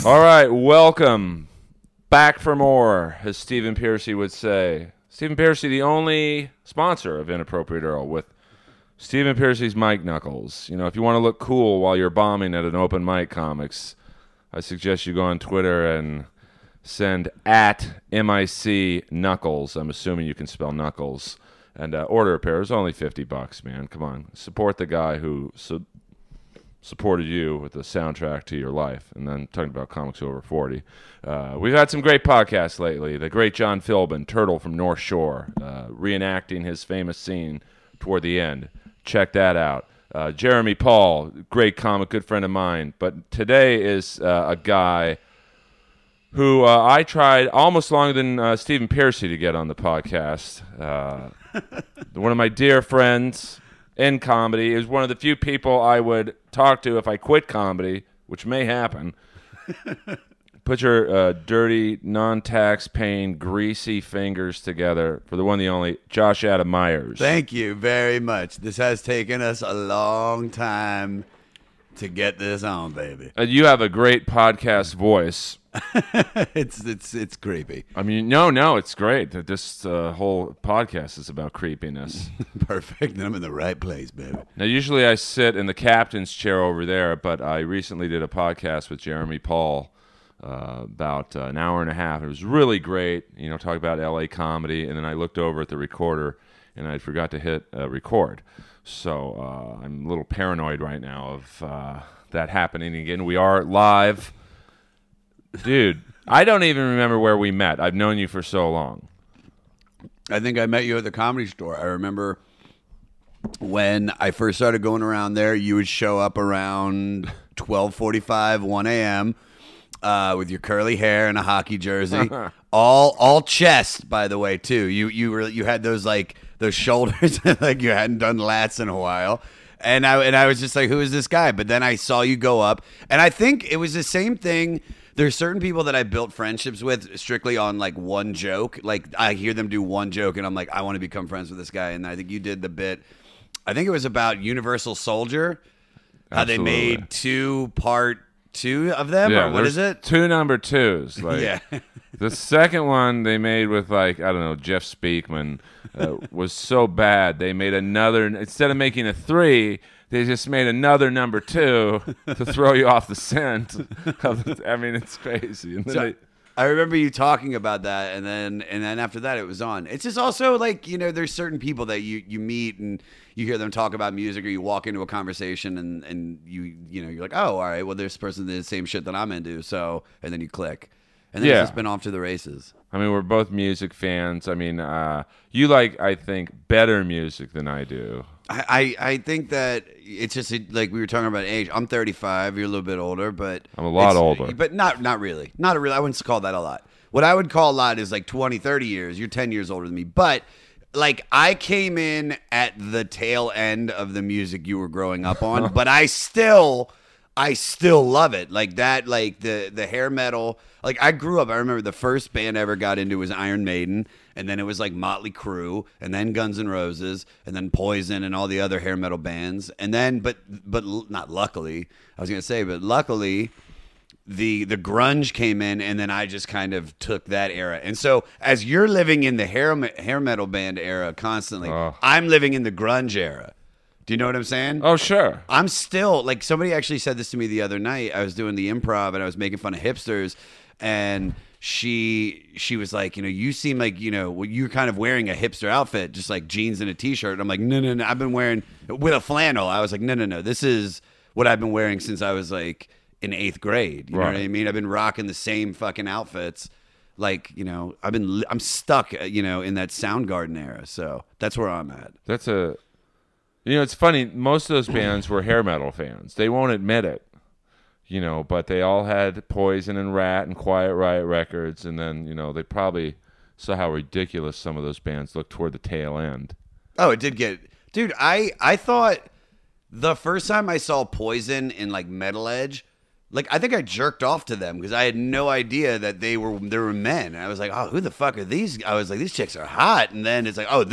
All right, welcome back for more, as Stephen Piercy would say. Stephen Piercy, the only sponsor of Inappropriate Earl, with Stephen Piercy's Mike Knuckles. You know, if you want to look cool while you're bombing at an open mic comics, I suggest you go on Twitter and send at MIC Knuckles. I'm assuming you can spell Knuckles. And order a pair. It's only $50, man. Come on. Support the guy who supported you with the soundtrack to your life. And then talking about comics over 40. We've had some great podcasts lately. The great John Philbin, Turtle from North Shore, reenacting his famous scene toward the end. Check that out. Jeremy Paul, great comic, good friend of mine. But today is a guy who I tried almost longer than Stephen Piercy to get on the podcast. One of my dear friends in comedy. Is one of the few people I would talk to if I quit comedy, which may happen. Put your dirty, non-tax-paying, greasy fingers together for the one, the only, Josh Adam Meyers. Thank you very much. This has taken us a long time to get this on, baby. You have a great podcast voice. It's creepy. I mean, no, it's great. This whole podcast is about creepiness. Perfect. I'm in the right place, baby. Now, usually I sit in the captain's chair over there, but I recently did a podcast with Jeremy Paul about an hour and a half. It was really great, you know, talk about LA comedy, and then I looked over at the recorder, and I forgot to hit record. So I'm a little paranoid right now of that happening again. We are live. Dude, I don't even remember where we met. I've known you for so long. I think I met you at the Comedy Store. I remember when I first started going around there, you would show up around 12:45, 1 a.m. With your curly hair and a hockey jersey, all chest, by the way, too. You had those shoulders like you hadn't done lats in a while. And I was just like, who is this guy? But then I saw you go up, and I think it was the same thing. There's certain people that I built friendships with strictly on like one joke. Like I hear them do one joke, and I'm like, I want to become friends with this guy. And I think you did the bit. I think it was about Universal Soldier. How Absolutely. they made part two of them, or what is it? 2 number 2s. Like, Yeah. The second one they made with, like, I don't know, Jeff Speakman was so bad. They made another, instead of making a 3, they just made another number 2 to throw you off the scent. I mean, it's crazy. And then So, I remember you talking about that, and then after that, it was on. It's just also like, you know, there's certain people that you meet and you hear them talk about music, or you walk into a conversation and you're like, oh, all right, well, this person did the same shit that I'm into, so, and then you click, and then it's just been off to the races. I mean, we're both music fans. I mean, you like, I think, better music than I do. I think that it's just like we were talking about age. I'm 35. You're a little bit older, but I'm a lot older. But not really. Not really. I wouldn't call that a lot. What I would call a lot is like 20, 30 years. You're 10 years older than me. But like I came in at the tail end of the music you were growing up on, but I still love it. Like that, like the hair metal. Like I grew up, I remember the first band I ever got into was Iron Maiden, and then it was like Motley Crue, and then Guns N' Roses, and then Poison and all the other hair metal bands. And then but not luckily, I was going to say, but luckily the grunge came in, and then I just kind of took that era. And so as you're living in the hair metal band era constantly, I'm living in the grunge era. Do you know what I'm saying? Oh, sure. I'm still, like, somebody actually said this to me the other night. I was doing the improv, and I was making fun of hipsters, and she was like, you know, you seem like, you know, you're kind of wearing a hipster outfit, just like jeans and a T-shirt. And I'm like, no, I've been wearing, with a flannel. I was like, no, this is what I've been wearing since I was, like, in 8th grade. You know what I mean? I've been rocking the same fucking outfits. Like, you know, I'm stuck, you know, in that Soundgarden era. So that's where I'm at. You know, it's funny. Most of those bands were hair metal fans. They won't admit it, you know, but they all had Poison and Rat and Quiet Riot records. And then, you know, they probably saw how ridiculous some of those bands looked toward the tail end. Oh, it did get... Dude, I thought the first time I saw Poison in, like, Metal Edge, like, I think I jerked off to them because I had no idea that they were men. And I was like, oh, who the fuck are these? I was like, these chicks are hot. And then it's like, oh,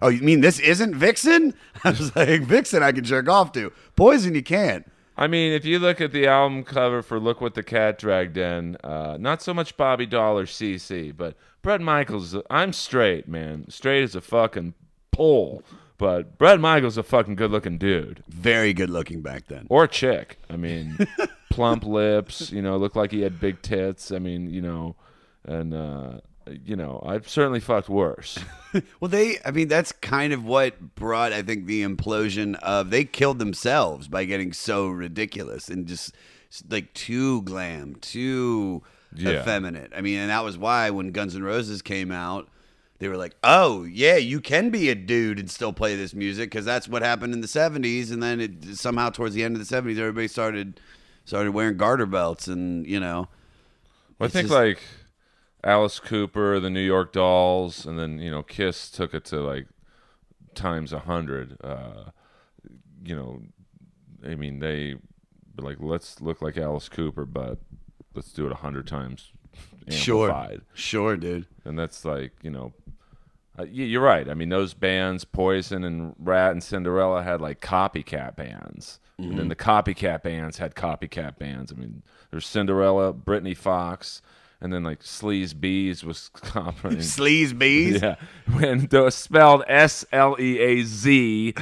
oh, you mean this isn't Vixen? I was like, Vixen I can jerk off to. Poison you can't. I mean, if you look at the album cover for "Look What the Cat Dragged In," not so much Bobby Dahl or CC, but Bret Michaels. I'm straight, man. Straight as a fucking pole. But Bret Michaels a fucking good-looking dude. Very good looking back then. Or chick. I mean, plump lips, looked like he had big tits. I mean, and, I've certainly fucked worse. Well, that's kind of what brought, I think, the implosion of, they killed themselves by getting so ridiculous and just like too glam, too effeminate. I mean, and that was why when Guns N' Roses came out, they were like, oh, yeah, you can be a dude and still play this music, because that's what happened in the 70s. And then it somehow towards the end of the 70s, everybody started wearing garter belts and, I think like Alice Cooper, the New York Dolls, and then, Kiss took it to like times 100. I mean, they were like, let's look like Alice Cooper, but let's do it 100 times amplified. Sure, dude. And that's like, you're right. I mean, those bands, Poison and Rat and Cinderella, had like copycat bands. Mm-hmm. And then the copycat bands had copycat bands. I mean, there's Cinderella, Britney Fox, and then like Sleaze Bees was copying. Sleaze Bees? Yeah. When it was spelled Sleazbez.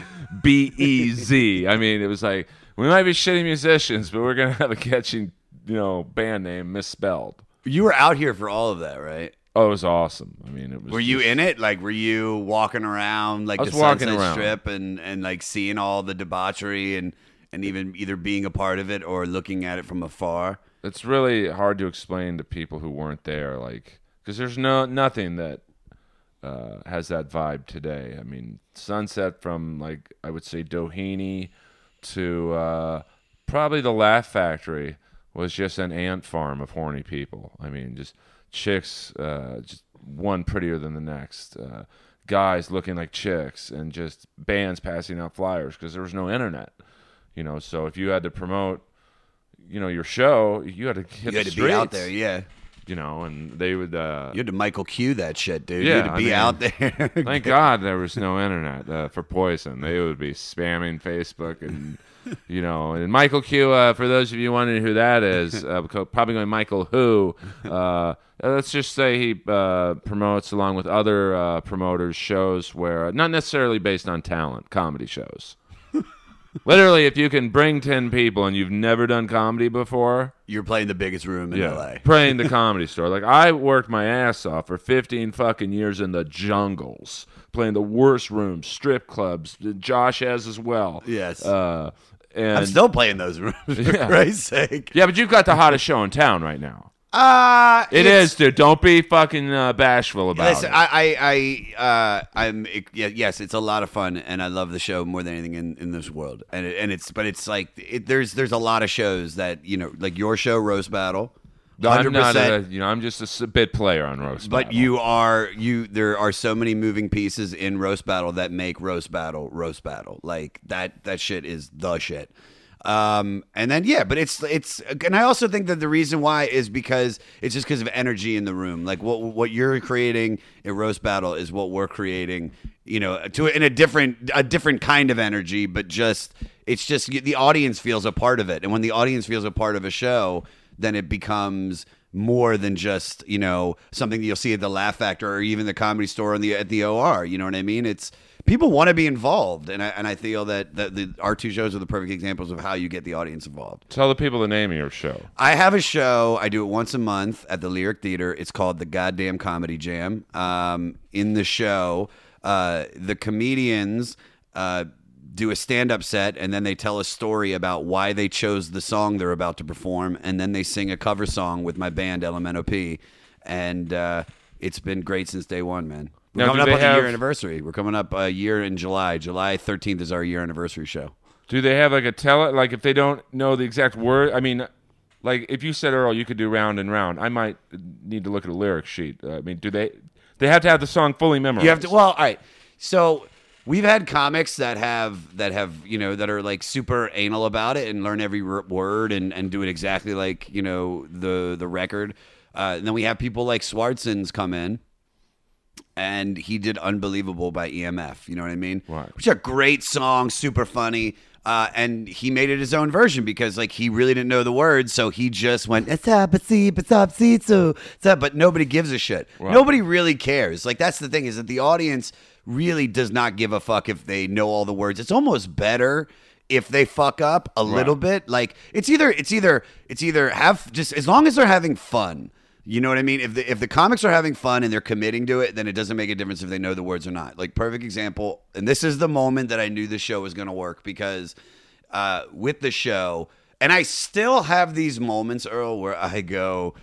I mean, it was like, we might be shitty musicians, but we're going to have a catchy, band name misspelled. You were out here for all of that, right? Oh, it was awesome. I mean, it was. Were you in it? Like, were you walking around like the Sunset Strip and like seeing all the debauchery and even either being a part of it or looking at it from afar? It's really hard to explain to people who weren't there, like, because there's nothing that has that vibe today. I mean, Sunset, from like I would say Doheny to probably the Laugh Factory, was just an ant farm of horny people. I mean, just chicks, just one prettier than the next, guys looking like chicks, and just bands passing out flyers because there was no internet. So if you had to promote, your show, you had to hit the streets. Be out there, yeah. And they would. You had to Michael Q that shit, dude. Yeah, you had to be out there. Thank God there was no internet for Poison. They would be spamming Facebook and. And Michael Q, for those of you wondering who that is, probably going Michael Who, let's just say he promotes, along with other promoters, shows where, not necessarily based on talent, comedy shows. Literally, if you can bring 10 people and you've never done comedy before, you're playing the biggest room in LA. Playing the Comedy Store. Like, I worked my ass off for 15 fucking years in the jungles, playing the worst rooms, strip clubs. Josh has as well. Yes. And I'm still playing those rooms, for Christ's sake. Yeah, but you've got the hottest show in town right now. It is, dude. Don't be fucking bashful about it. Yes, it's a lot of fun, and I love the show more than anything in this world. It's like there's a lot of shows that like your show, Roast Battle. 100%. I'm just a bit player on Roast Battle. But there are so many moving pieces in Roast Battle that make Roast Battle. Like that shit is the shit. And then but it's and I also think that the reason why is because it's just because of energy in the room. Like what you're creating in Roast Battle is what we're creating, in a different kind of energy, but it's just the audience feels a part of it. And when the audience feels a part of a show, then it becomes more than just, something that you'll see at the Laugh Factory or even the Comedy Store at the OR. You know what I mean? It's people want to be involved, and I feel that our two shows are the perfect examples of how you get the audience involved. Tell the people the name of your show. I have a show. I do it once a month at the Lyric Theater. It's called the Goddamn Comedy Jam. In the show, the comedians do a stand-up set, and then they tell a story about why they chose the song they're about to perform, and then they sing a cover song with my band LMNOP, and it's been great since day one, man. We're coming up on a year anniversary. We're coming up a year in July. July 13th is our year anniversary show. Do they have like like if they don't know the exact word? I mean, like if you said, Earl, you could do Round and Round, I might need to look at a lyric sheet. I mean, do they have to have the song fully memorized? You have to. Well, all right. So we've had comics that are like super anal about it and learn every word and do it exactly like the record. And then we have people like Swartzens come in, and he did Unbelievable by EMF. You know what I mean? Right. Which is a great song, super funny. And he made it his own version because like he really didn't know the words, so he just went but nobody gives a shit. Right. Nobody really cares. Like that's the thing, is that the audience really does not give a fuck if they know all the words. It's almost better if they fuck up a little bit. Like it's either have just, as long as they're having fun. You know what I mean? If the comics are having fun and they're committing to it, then it doesn't make a difference if they know the words or not. Like, perfect example, and this is the moment that I knew the show was going to work, because with the show, and I still have these moments, Earl, where I go,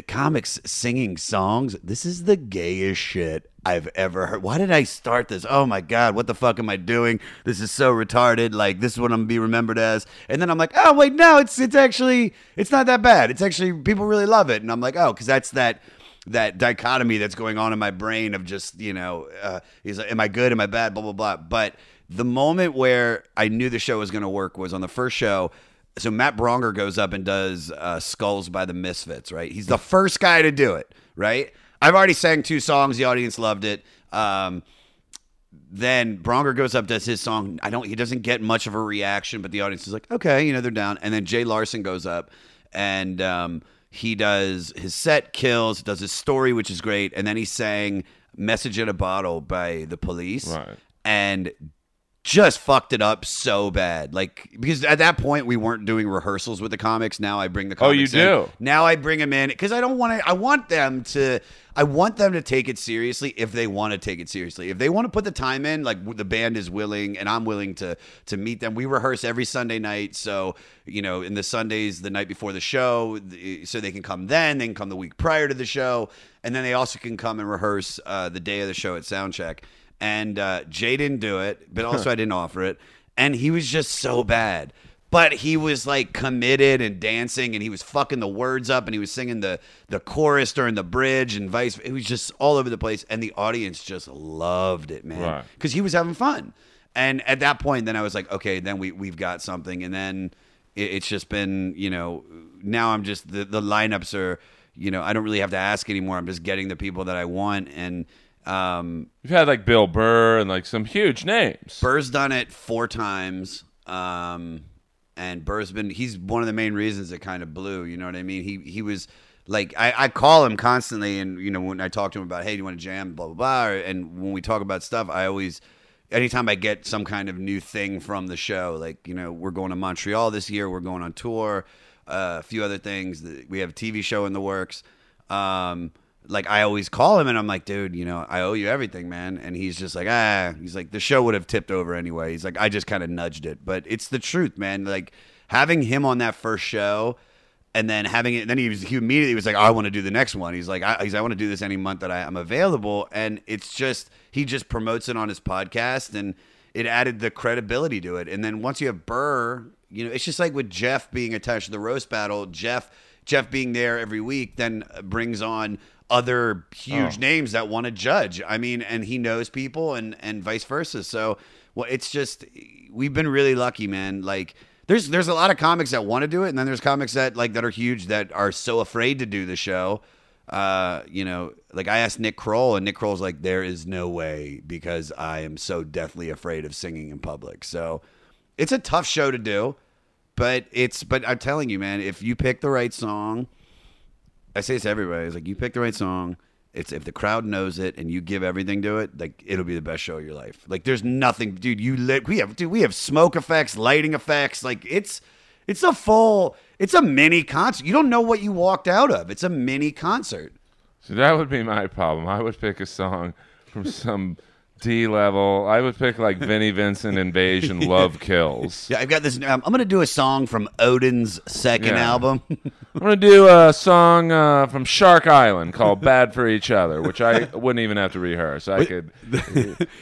comics singing songs, this is the gayest shit I've ever heard. Why did I start this? Oh my God, what the fuck am I doing? This is so retarded. Like, this is what I'm gonna be remembered as. And then I'm like, oh wait, no, it's actually, it's not that bad. It's actually, people really love it. And I'm like, oh, because that's that dichotomy that's going on in my brain of just, he's like, am I good? Am I bad? Blah, blah, blah. But the moment where I knew the show was going to work was on the first show. So Matt Bronger goes up and does Skulls by the Misfits, right? He's the first guy to do it, right? I've already sang 2 songs. The audience loved it. Then Bronger goes up, does his song. He doesn't get much of a reaction, but the audience is like, okay, they're down. And then Jay Larson goes up and he does his set, kills, does his story, which is great. And then he sang Message in a Bottle by The Police. Right. And just fucked it up so bad. Like, because at that point we weren't doing rehearsals with the comics. Now I bring the comics in. Oh, you do? Now I bring them in because I want them to take it seriously if they want to take it seriously. If they want to put the time in, like the band is willing and I'm willing to meet them. We rehearse every Sunday night. So, in the Sundays, the night before the show, so they can come then. They can come the week prior to the show. And then they also can come and rehearse the day of the show at Soundcheck. And Jay didn't do it, but also I didn't offer it. And he was just so bad. But he was like committed and dancing, and he was fucking the words up, and he was singing the chorus during the bridge and it was just all over the place. And the audience just loved it, man. Because he was having fun. And at that point, then I was like, okay, then we've got something. And then it's just been, now I'm just, the lineups are, I don't really have to ask anymore. I'm just getting the people that I want. And you've had like Bill Burr and like some huge names. Burr's done it 4 times. And Burr's he's one of the main reasons it kind of blew. You know what I mean? He was like, I call him constantly. And, when I talk to him about, hey, do you want to jam, blah, blah, blah. And when we talk about stuff, I always, anytime I get some kind of new thing from the show, like, we're going to Montreal this year. We're going on tour, a few other things. We have a TV show in the works. Like, I always call him and I'm like, dude, I owe you everything, man. And he's just like, he's like, the show would have tipped over anyway. He's like, I just kind of nudged it. But it's the truth, man. Like, having him on that first show and then having it, then he immediately was like, I want to do the next one. He's like, I want to do this any month that I'm available. And it's just, he just promotes it on his podcast and it added the credibility to it. And then once you have Burr, it's just like with Jeff being attached to the roast battle, Jeff being there every week then brings on other huge names that want to judge. I mean, and he knows people and vice versa. So, well, it's just, we've been really lucky, man. Like, there's a lot of comics that want to do it, and then there's comics that are huge that are so afraid to do the show. Like I asked Nick Kroll, and Nick Kroll's like, there is no way because I am so deathly afraid of singing in public. So it's a tough show to do, but I'm telling you, man, if you pick the right song, I say this to everybody. It's like, you pick the right song. It's if the crowd knows it and you give everything to it, like, it'll be the best show of your life. Like, there's nothing, dude. We have smoke effects, lighting effects. Like, it's a mini concert. You don't know what you walked out of. It's a mini concert. So that would be my problem. I would pick a song from some D level. I would pick like Vinnie Vincent, Invasion, Love Kills. Yeah, I've got this. I'm going to do a song from Odin's second album. I'm going to do a song from Shark Island called Bad for Each Other, which I wouldn't even have to rehearse. I could.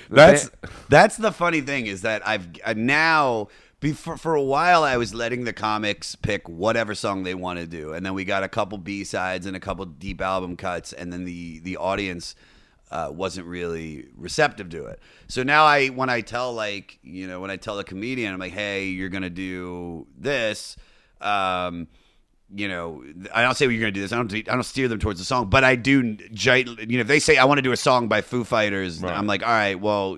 That's the funny thing is that I've now. For a while, I was letting the comics pick whatever song they want to do, and then we got a couple B-sides and a couple deep album cuts, and then the audience wasn't really receptive to it. So now when I tell the comedian, I'm like, hey, you're gonna do this. I don't say, well, you're gonna do this. I don't steer them towards the song, but I do. If they say I want to do a song by Foo Fighters, right, I'm like, all right, well,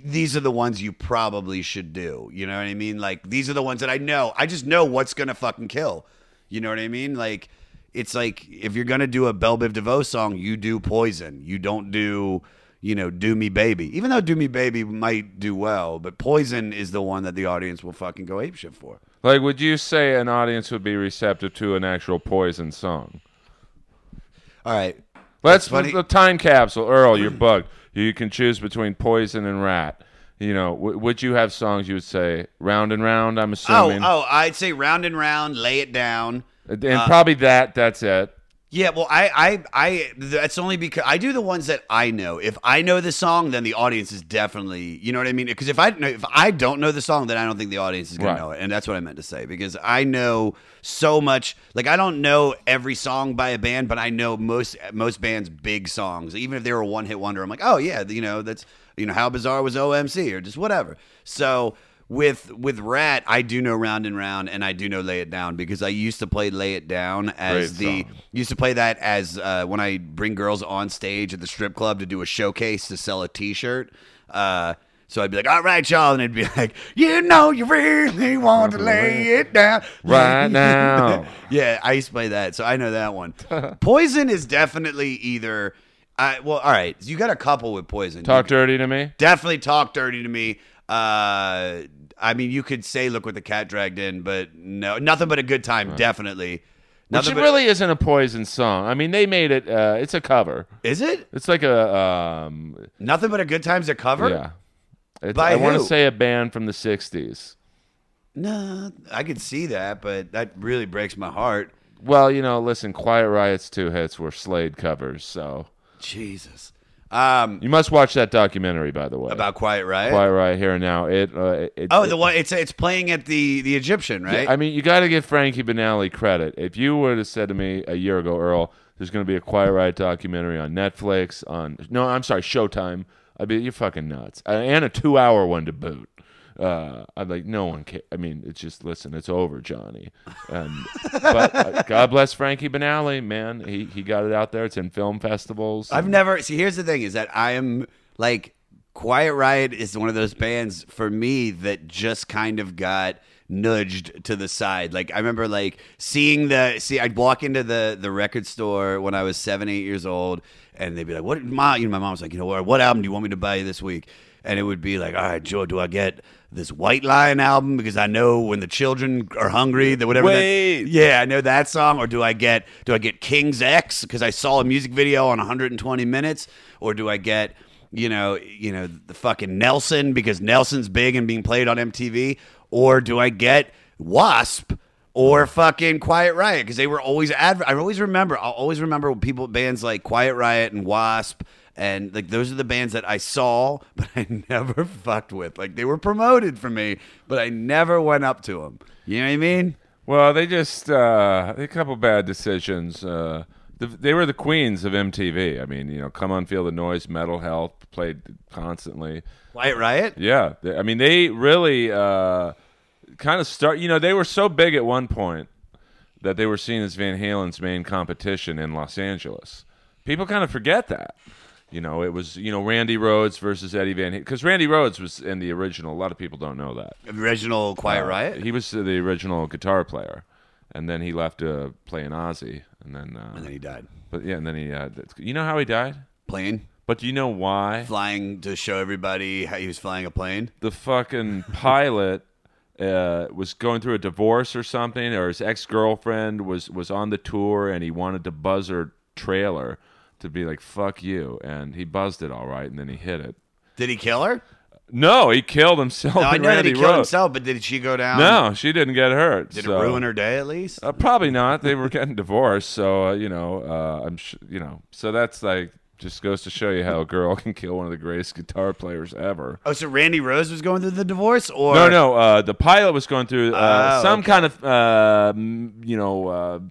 these are the ones you probably should do. You know what I mean? Like, these are the ones that I know. I just know what's going to fucking kill. You know what I mean? Like, it's like, if you're going to do a Belle Biv DeVoe song, you do Poison. You don't do, Do Me Baby. Even though Do Me Baby might do well, but Poison is the one that the audience will fucking go apeshit for. Like, would you say an audience would be receptive to an actual Poison song? All right. Let's the time capsule. Earl, you're bugged. You can choose between Poison and Rat. Would you have songs you would say Round and Round, I'm assuming? Oh, I'd say Round and Round, Lay It Down. And probably that's it. Yeah, well, I that's only because I do the ones that I know. If I know the song, then the audience is definitely, you know what I mean? Because if I don't know the song, then I don't think the audience is going to know it. And that's what I meant to say, because I know so much. Like, I don't know every song by a band, but I know most bands' big songs. Even if they were a one-hit wonder, I'm like, oh yeah, that's How Bizarre Was OMC or just whatever. So with Rat, I do know Round and Round, and I do know Lay It Down, because I used to play Lay It Down as used to play that as when I bring girls on stage at the strip club to do a showcase to sell a T-shirt. So I'd be like, all right, y'all, and it'd be like, you really want to lay it down right now. Yeah, I used to play that, so I know that one. Poison is definitely either. Well, all right, so you got a couple with Poison. Talk Dirty to Me. Definitely Talk Dirty to Me. I mean, you could say Look What the Cat Dragged In, but no, Nothing But a Good Time, definitely. Which really isn't a Poison song. I mean, they made it. It's a cover. Is it? It's like a Nothing But a Good Time's a cover. Yeah. I want to say a band from the '60s. No, I could see that, but that really breaks my heart. Well, listen, Quiet Riot's 2 hits were Slade covers, so Jesus. You must watch that documentary, by the way, about Quiet Riot. Quiet Riot Here and Now. The one it's playing at the Egyptian, right? Yeah, I mean, you got to give Frankie Banali credit. If you would have said to me a year ago, Earl, there's going to be a Quiet Riot documentary on Netflix, Showtime, I'd be, you're fucking nuts, and a 2-hour one to boot. I'm like, no one can. I mean, it's just, listen, it's over, Johnny. But God bless Frankie Banali, man. He got it out there. It's in film festivals. I've never here's the thing is that I am like, Quiet Riot is one of those bands for me that just kind of got nudged to the side. Like, I remember like I'd walk into the record store when I was 7-8 years old, and they'd be like, what, Mom? My mom's like, what album do you want me to buy you this week? And it would be like, all right, Joe, do I get this White Lion album because I know when the children are hungry, that whatever. Yeah, I know that song. Or do I get King's X because I saw a music video on 120 Minutes? Or do I get the fucking Nelson because Nelson's big and being played on MTV? Or do I get Wasp or fucking Quiet Riot because they were always I'll always remember bands like Quiet Riot and Wasp. And like, those are the bands that I saw, but I never fucked with. Like, they were promoted for me, but I never went up to them. You know what I mean? Well, they just a couple bad decisions. They were the queens of MTV. I mean, Come On Feel the Noise, Metal Health played constantly. Quiet Riot? Yeah, I mean, they really kind of start. They were so big at one point that they were seen as Van Halen's main competition in Los Angeles. People kind of forget that. It was, Randy Rhoads versus Eddie Van Halen. Because Randy Rhoads was in the original. A lot of people don't know that. Original Quiet Riot? He was the original guitar player. And then he left to play in Ozzy. And then he died. But yeah, and then he... you know how he died? Plane. But do you know why? Flying to show everybody how he was flying a plane? The fucking pilot was going through a divorce or something, or his ex-girlfriend was on the tour, and he wanted to buzz her trailer to be like, fuck you, and he buzzed it all right, and then he hit it. Did he kill her? No, he killed himself. No, I know that he killed himself, but did she go down? No, she didn't get hurt. Did it ruin her day at least? Probably not. They were getting divorced, so I'm so that's like, just goes to show you how a girl can kill one of the greatest guitar players ever. Oh, so Randy Rhoads was going through the divorce, or no? The pilot was going through some kind of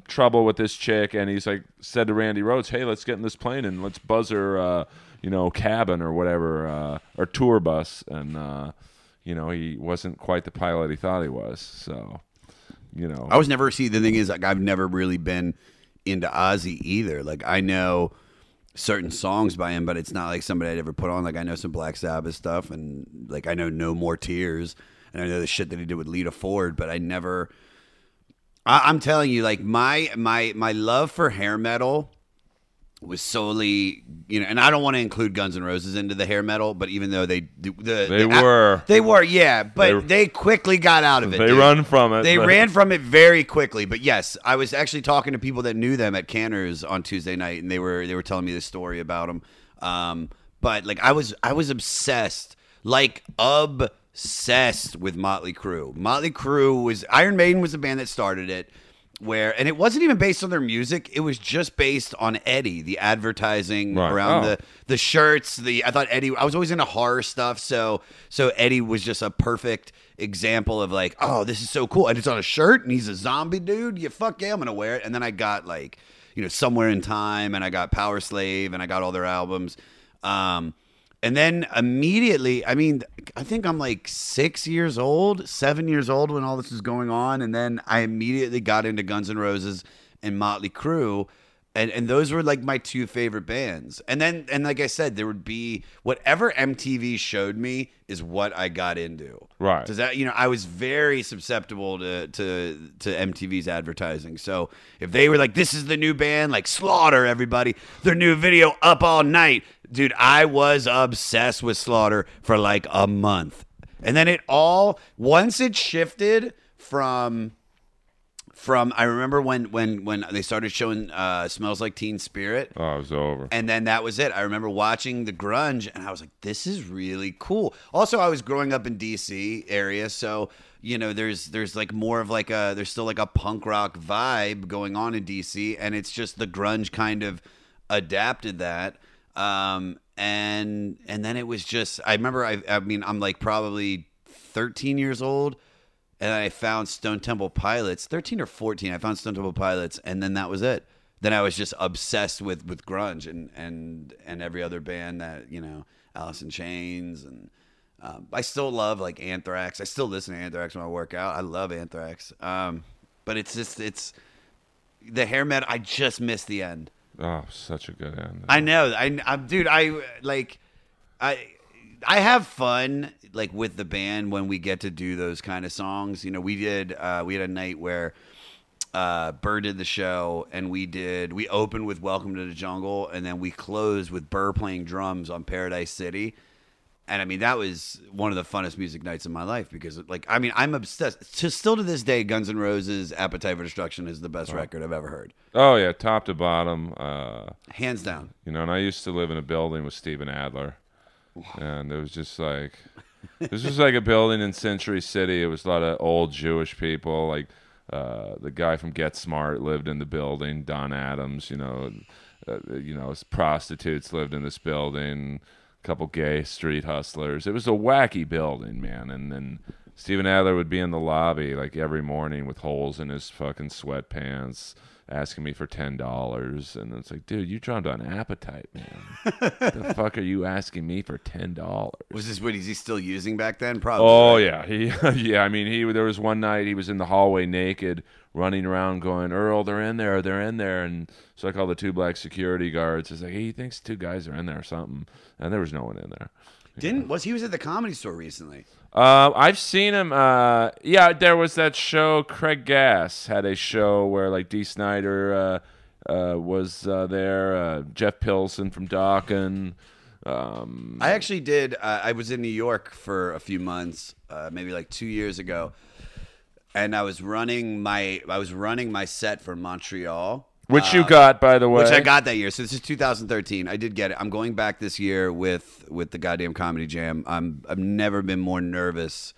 trouble with this chick, and he's like said to Randy Rhoads, "Hey, let's get in this plane and let's buzz her, cabin or whatever, or tour bus." And he wasn't quite the pilot he thought he was. So, I was never. See, the thing is, like, I've never really been into Ozzy either. Like, I know. certain songs by him, but it's not like somebody I'd ever put on. Like I know some Black Sabbath stuff, and like I know No More Tears, and I know the shit that he did with Lita Ford, but I never. I'm telling you, like my love for hair metal was solely, and I don't want to include Guns N' Roses into the hair metal, but even though they were, yeah, but they quickly got out of it. They run from it. They ran from it very quickly. But yes, I was actually talking to people that knew them at Canner's on Tuesday night, and they were telling me this story about them. But like I was obsessed, obsessed with Motley Crue. Motley Crue was Iron Maiden was the band that started it. And it wasn't even based on their music. It was just based on Eddie, the advertising around the shirts. I thought Eddie. I was always into horror stuff, so Eddie was just a perfect example of like, oh, this is so cool, and it's on a shirt, and he's a zombie dude. Yeah, fuck yeah, I'm gonna wear it. And then I got like, Somewhere in Time, and I got Power Slave, and I got all their albums. And then immediately, I think I'm like 7 years old when all this was going on. And then I immediately got into Guns N' Roses and Motley Crue. And those were like my two favorite bands. And then, like I said, there would be whatever MTV showed me is what I got into. Right. Does that, I was very susceptible to MTV's advertising. So if they were like, this is the new band, like Slaughter, everybody, their new video Up All Night. Dude, I was obsessed with Slaughter for like a month. And then once it shifted from I remember when they started showing Smells Like Teen Spirit. Oh, it was over. And then that was it. I remember watching the grunge, and I was like, this is really cool. Also, I was growing up in D.C. area, so there's like more of like there's still like a punk rock vibe going on in D.C., and it's just the grunge kind of adapted that. And then it was just, I remember, I'm like probably 13 years old. And I found Stone Temple Pilots, 13 or 14. I found Stone Temple Pilots, and then that was it. Then I was just obsessed with grunge and every other band that, Alice in Chains. And I still love like Anthrax. I still listen to Anthrax when I work out. I love Anthrax. But it's the hair metal. I just missed the end. Oh, such a good end. I know. Dude, I have fun like with the band when we get to do those kind of songs. We had a night where Burr did the show, and we opened with Welcome to the Jungle, and then we closed with Burr playing drums on Paradise City. And that was one of the funnest music nights of my life because I'm obsessed. Still to this day, Guns N' Roses' Appetite for Destruction is the best record I've ever heard. Oh yeah, top to bottom. Hands down. And I used to live in a building with Steven Adler. And it was just like, this was like a building in Century City. It was a lot of old Jewish people. Like the guy from Get Smart lived in the building. Don Adams, prostitutes lived in this building. A couple gay street hustlers. It was a wacky building, man. And then Steven Adler would be in the lobby like every morning with holes in his fucking sweatpants, asking me for $10, and it's like, dude, you drummed on Appetite, man. The fuck are you asking me for $10? Was this what is he still using back then? Probably. Oh right? Yeah, there was one night he was in the hallway naked, running around going, Earl, they're in there, and so I called the two black security guards. It's like, hey, he thinks two guys are in there or something, and there was no one in there. He was at the Comedy Store recently? I've seen him. Yeah, there was that show. Craig Gass had a show where like Dee Snider was there. Jeff Pilson from Dokken. I actually did. I was in New York for a few months, maybe like 2 years ago, and I was running my set for Montreal. Which you got, by the way. Which I got that year. So this is 2013. I did get it. I'm going back this year with the goddamn Comedy Jam. I've never been more nervous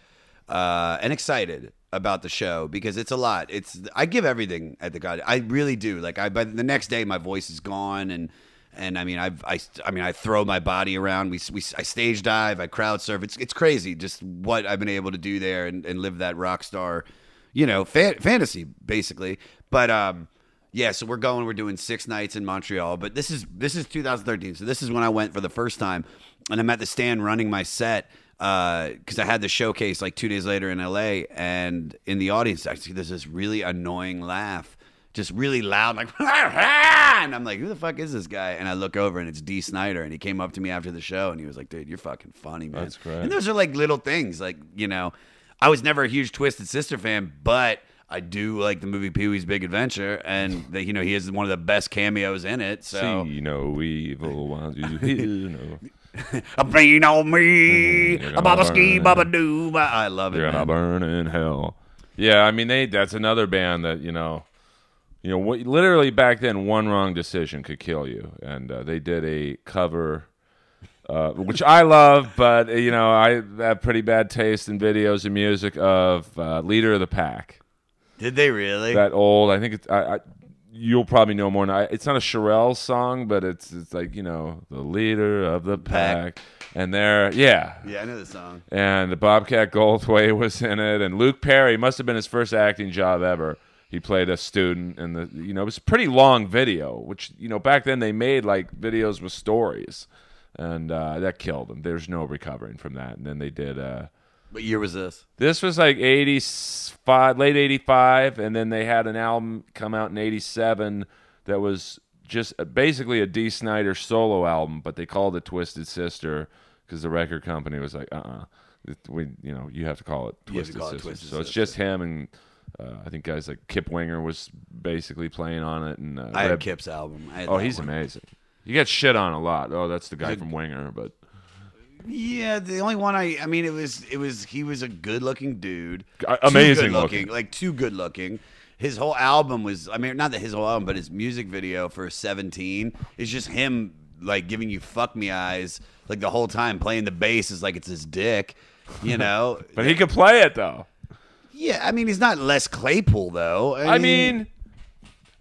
and excited about the show because it's a lot. I give everything at the goddamn. I really do. Like by the next day, my voice is gone, and I throw my body around. I stage dive. I crowd surf. It's crazy just what I've been able to do there and live that rock star, fantasy basically. But yeah, so we're doing 6 nights in Montreal, but this is 2013, so this is when I went for the first time, and I'm at the stand running my set because I had the showcase like 2 days later in LA, and in the audience, actually, there's this really annoying laugh just really loud, like, and I'm like, who the fuck is this guy? And I look over, and it's D. Snyder, and he came up to me after the show, and he was like, dude, you're fucking funny, man. That's great. And those are like little things, like, you know, I was never a huge Twisted Sister fan, but I do like the movie Pee-wee's Big Adventure, and you know, he is one of the best cameos in it. So See no evil while you hear no. a brain on me, a baba ski, baba doo. I love it. You're gonna Man. burn in hell. Yeah, I mean that's another band that literally back then one wrong decision could kill you, and they did a cover, which I love, but I have pretty bad taste in videos and music of "Leader of the Pack." Did they really? That old, I think it's. You'll probably know more. It's not a Shirelles song, but it's like the leader of the pack, and yeah, I know the song. And Bobcat Goldthwait was in it, and Luke Perry must have been his first acting job ever. He played a student, and it was a pretty long video, which back then they made like videos with stories, and that killed them. There's no recovering from that. And then they did. What year was this? This was like 85, late 85, and then they had an album come out in 87 that was just basically a D. Snyder solo album, but they called it Twisted Sister because the record company was like, you have to call it Twisted Sister. So it's just him, and I think guys like Kip Winger was basically playing on it. And I had Kip's album. He's amazing. You get shit on a lot. Oh, that's the guy from Winger, but. Yeah, the only one I mean, he was a good-looking dude, amazing looking, like too good-looking. His whole album was, I mean, not that his whole album, but his music video for 17 is just him like giving you fuck me eyes like the whole time, playing the bass is like it's his dick, But he could play it though. Yeah, I mean, he's not Les Claypool though. I mean,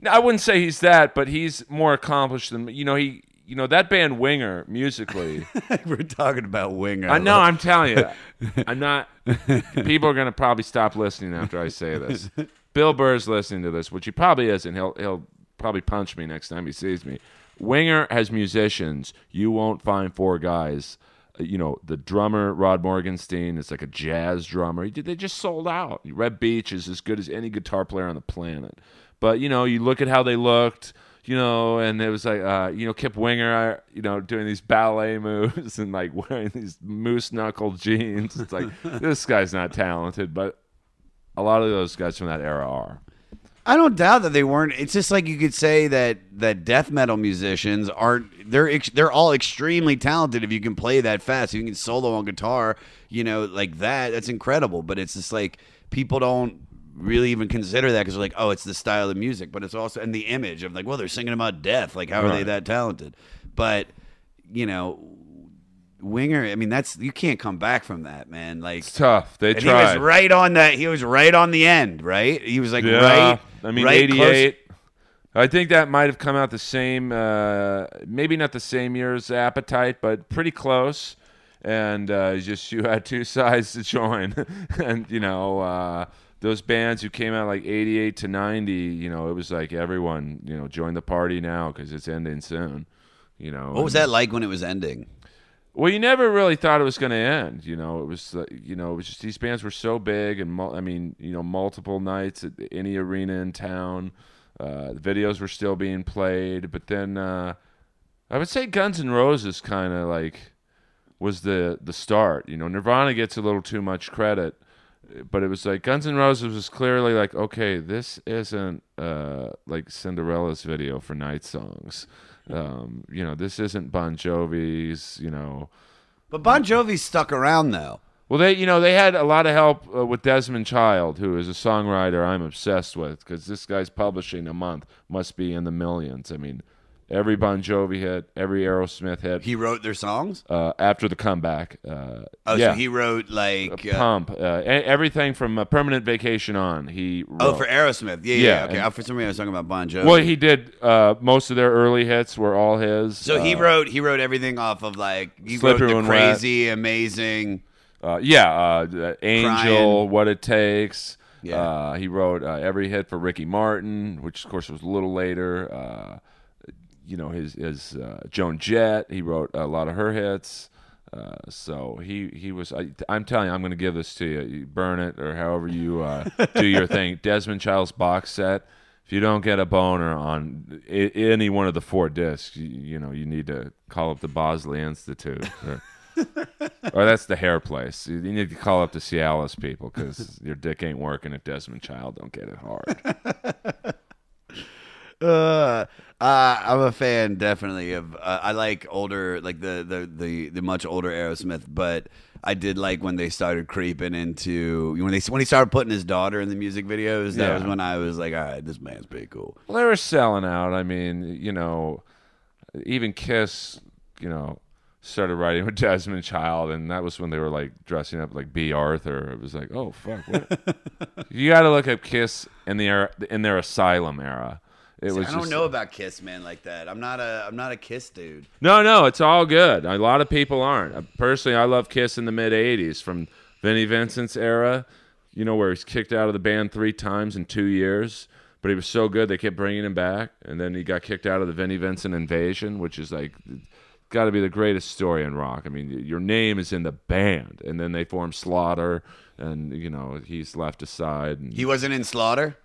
I wouldn't say he's that, but he's more accomplished than that band Winger musically. We're talking about Winger. I know. I'm telling you, I'm not. People are gonna probably stop listening after I say this. Bill Burr's listening to this, which he probably isn't. He'll probably punch me next time he sees me. Winger has musicians. You won't find four guys. The drummer Rod Morgenstein is like a jazz drummer. They just sold out. Red Beach is as good as any guitar player on the planet. But you look at how they looked. And it was like, Kip Winger, doing these ballet moves and like wearing these moose knuckle jeans. It's like, this guy's not talented, but a lot of those guys from that era are. I don't doubt that they weren't. It's just like you could say that death metal musicians aren't. They're all extremely talented if you can play that fast. If you can solo on guitar, like that. That's incredible. But it's just like people don't really even consider that because they're like, oh, it's the style of music, but it's also and the image of like, well, they're singing about death. Like, how are they that talented? But Winger, I mean, you can't come back from that, man. Like, it's tough. They tried. He was right on that. He was right on the end, right? He was like right. I mean, right 88. Close. I think that might have come out the same, maybe not the same year as Appetite, but pretty close. And you had two sides to join, and those bands who came out like 88 to 90, it was like everyone, join the party now because it's ending soon, What was that like when it was ending? Well, you never really thought it was going to end, It was, it was just these bands were so big and, multiple nights at any arena in town. The videos were still being played. But then I would say Guns N' Roses kind of like was the start. Nirvana gets a little too much credit. But it was like Guns N' Roses was clearly like, okay, this isn't like Cinderella's video for Night Songs. This isn't Bon Jovi's, But Bon Jovi stuck around though. Well, they had a lot of help with Desmond Child, who is a songwriter I'm obsessed with because this guy's publishing a month must be in the millions. I mean, every Bon Jovi hit, every Aerosmith hit. He wrote their songs? After the comeback. So he wrote like... Pump. Everything from Permanent Vacation on, he wrote. Oh, for Aerosmith. Yeah. Okay. For some reason I was talking about Bon Jovi. Well, he did. Most of their early hits were all his. So he wrote everything off of like... He wrote The Crazy, Amazing... Angel, Crying. What It Takes. Yeah. He wrote every hit for Ricky Martin, which of course was a little later. His Joan Jett. He wrote a lot of her hits. So he was. I'm telling you, I'm going to give this to you. You burn it or however you do your thing. Desmond Child's box set if you don't get a boner on any one of the 4 discs, you need to call up the Bosley Institute. Or that's the hair place. You need to call up the Cialis people because your dick ain't working if Desmond Child don't get it hard. I'm a fan, definitely, of I like older, like the much older Aerosmith, but I did like when they started creeping into when he started putting his daughter in the music videos. That was when I was like, all right, this man's pretty cool. Well, they were selling out. I mean, even Kiss, started writing with Desmond Child, and that was when they were like dressing up like B. Arthur. It was like, oh fuck, what? You got to look at Kiss in their Asylum era. I don't know about Kiss, man, like that. I'm not a Kiss dude. No, it's all good. A lot of people aren't. Personally, I love Kiss in the mid '80s, from Vinnie Vincent's era. Where he's kicked out of the band 3 times in 2 years, but he was so good they kept bringing him back, and then he got kicked out of the Vinnie Vincent Invasion, which is like got to be the greatest story in rock. I mean, your name is in the band, and then they formed Slaughter, and he's left aside. And he wasn't in Slaughter.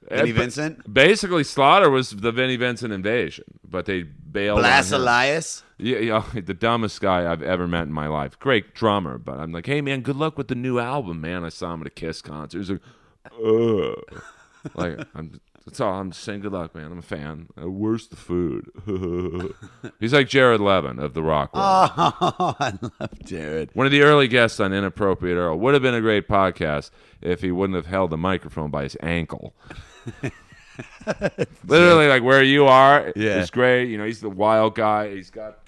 Vinnie Vincent? Basically, Slaughter was the Vinnie Vincent Invasion, but they bailed Blas on him. Elias? Yeah, the dumbest guy I've ever met in my life. Great drummer, but I'm like, hey, man, good luck with the new album, man. I saw him at a Kiss concert. He's like, that's all. I'm just saying good luck, man. I'm a fan. Where's the food? He's like Jared Levin of the rock world. Oh, I love Jared. One of the early guests on Inappropriate Earl. Would have been a great podcast if he wouldn't have held the microphone by his ankle. Literally, like where you are is great. He's the wild guy. He's got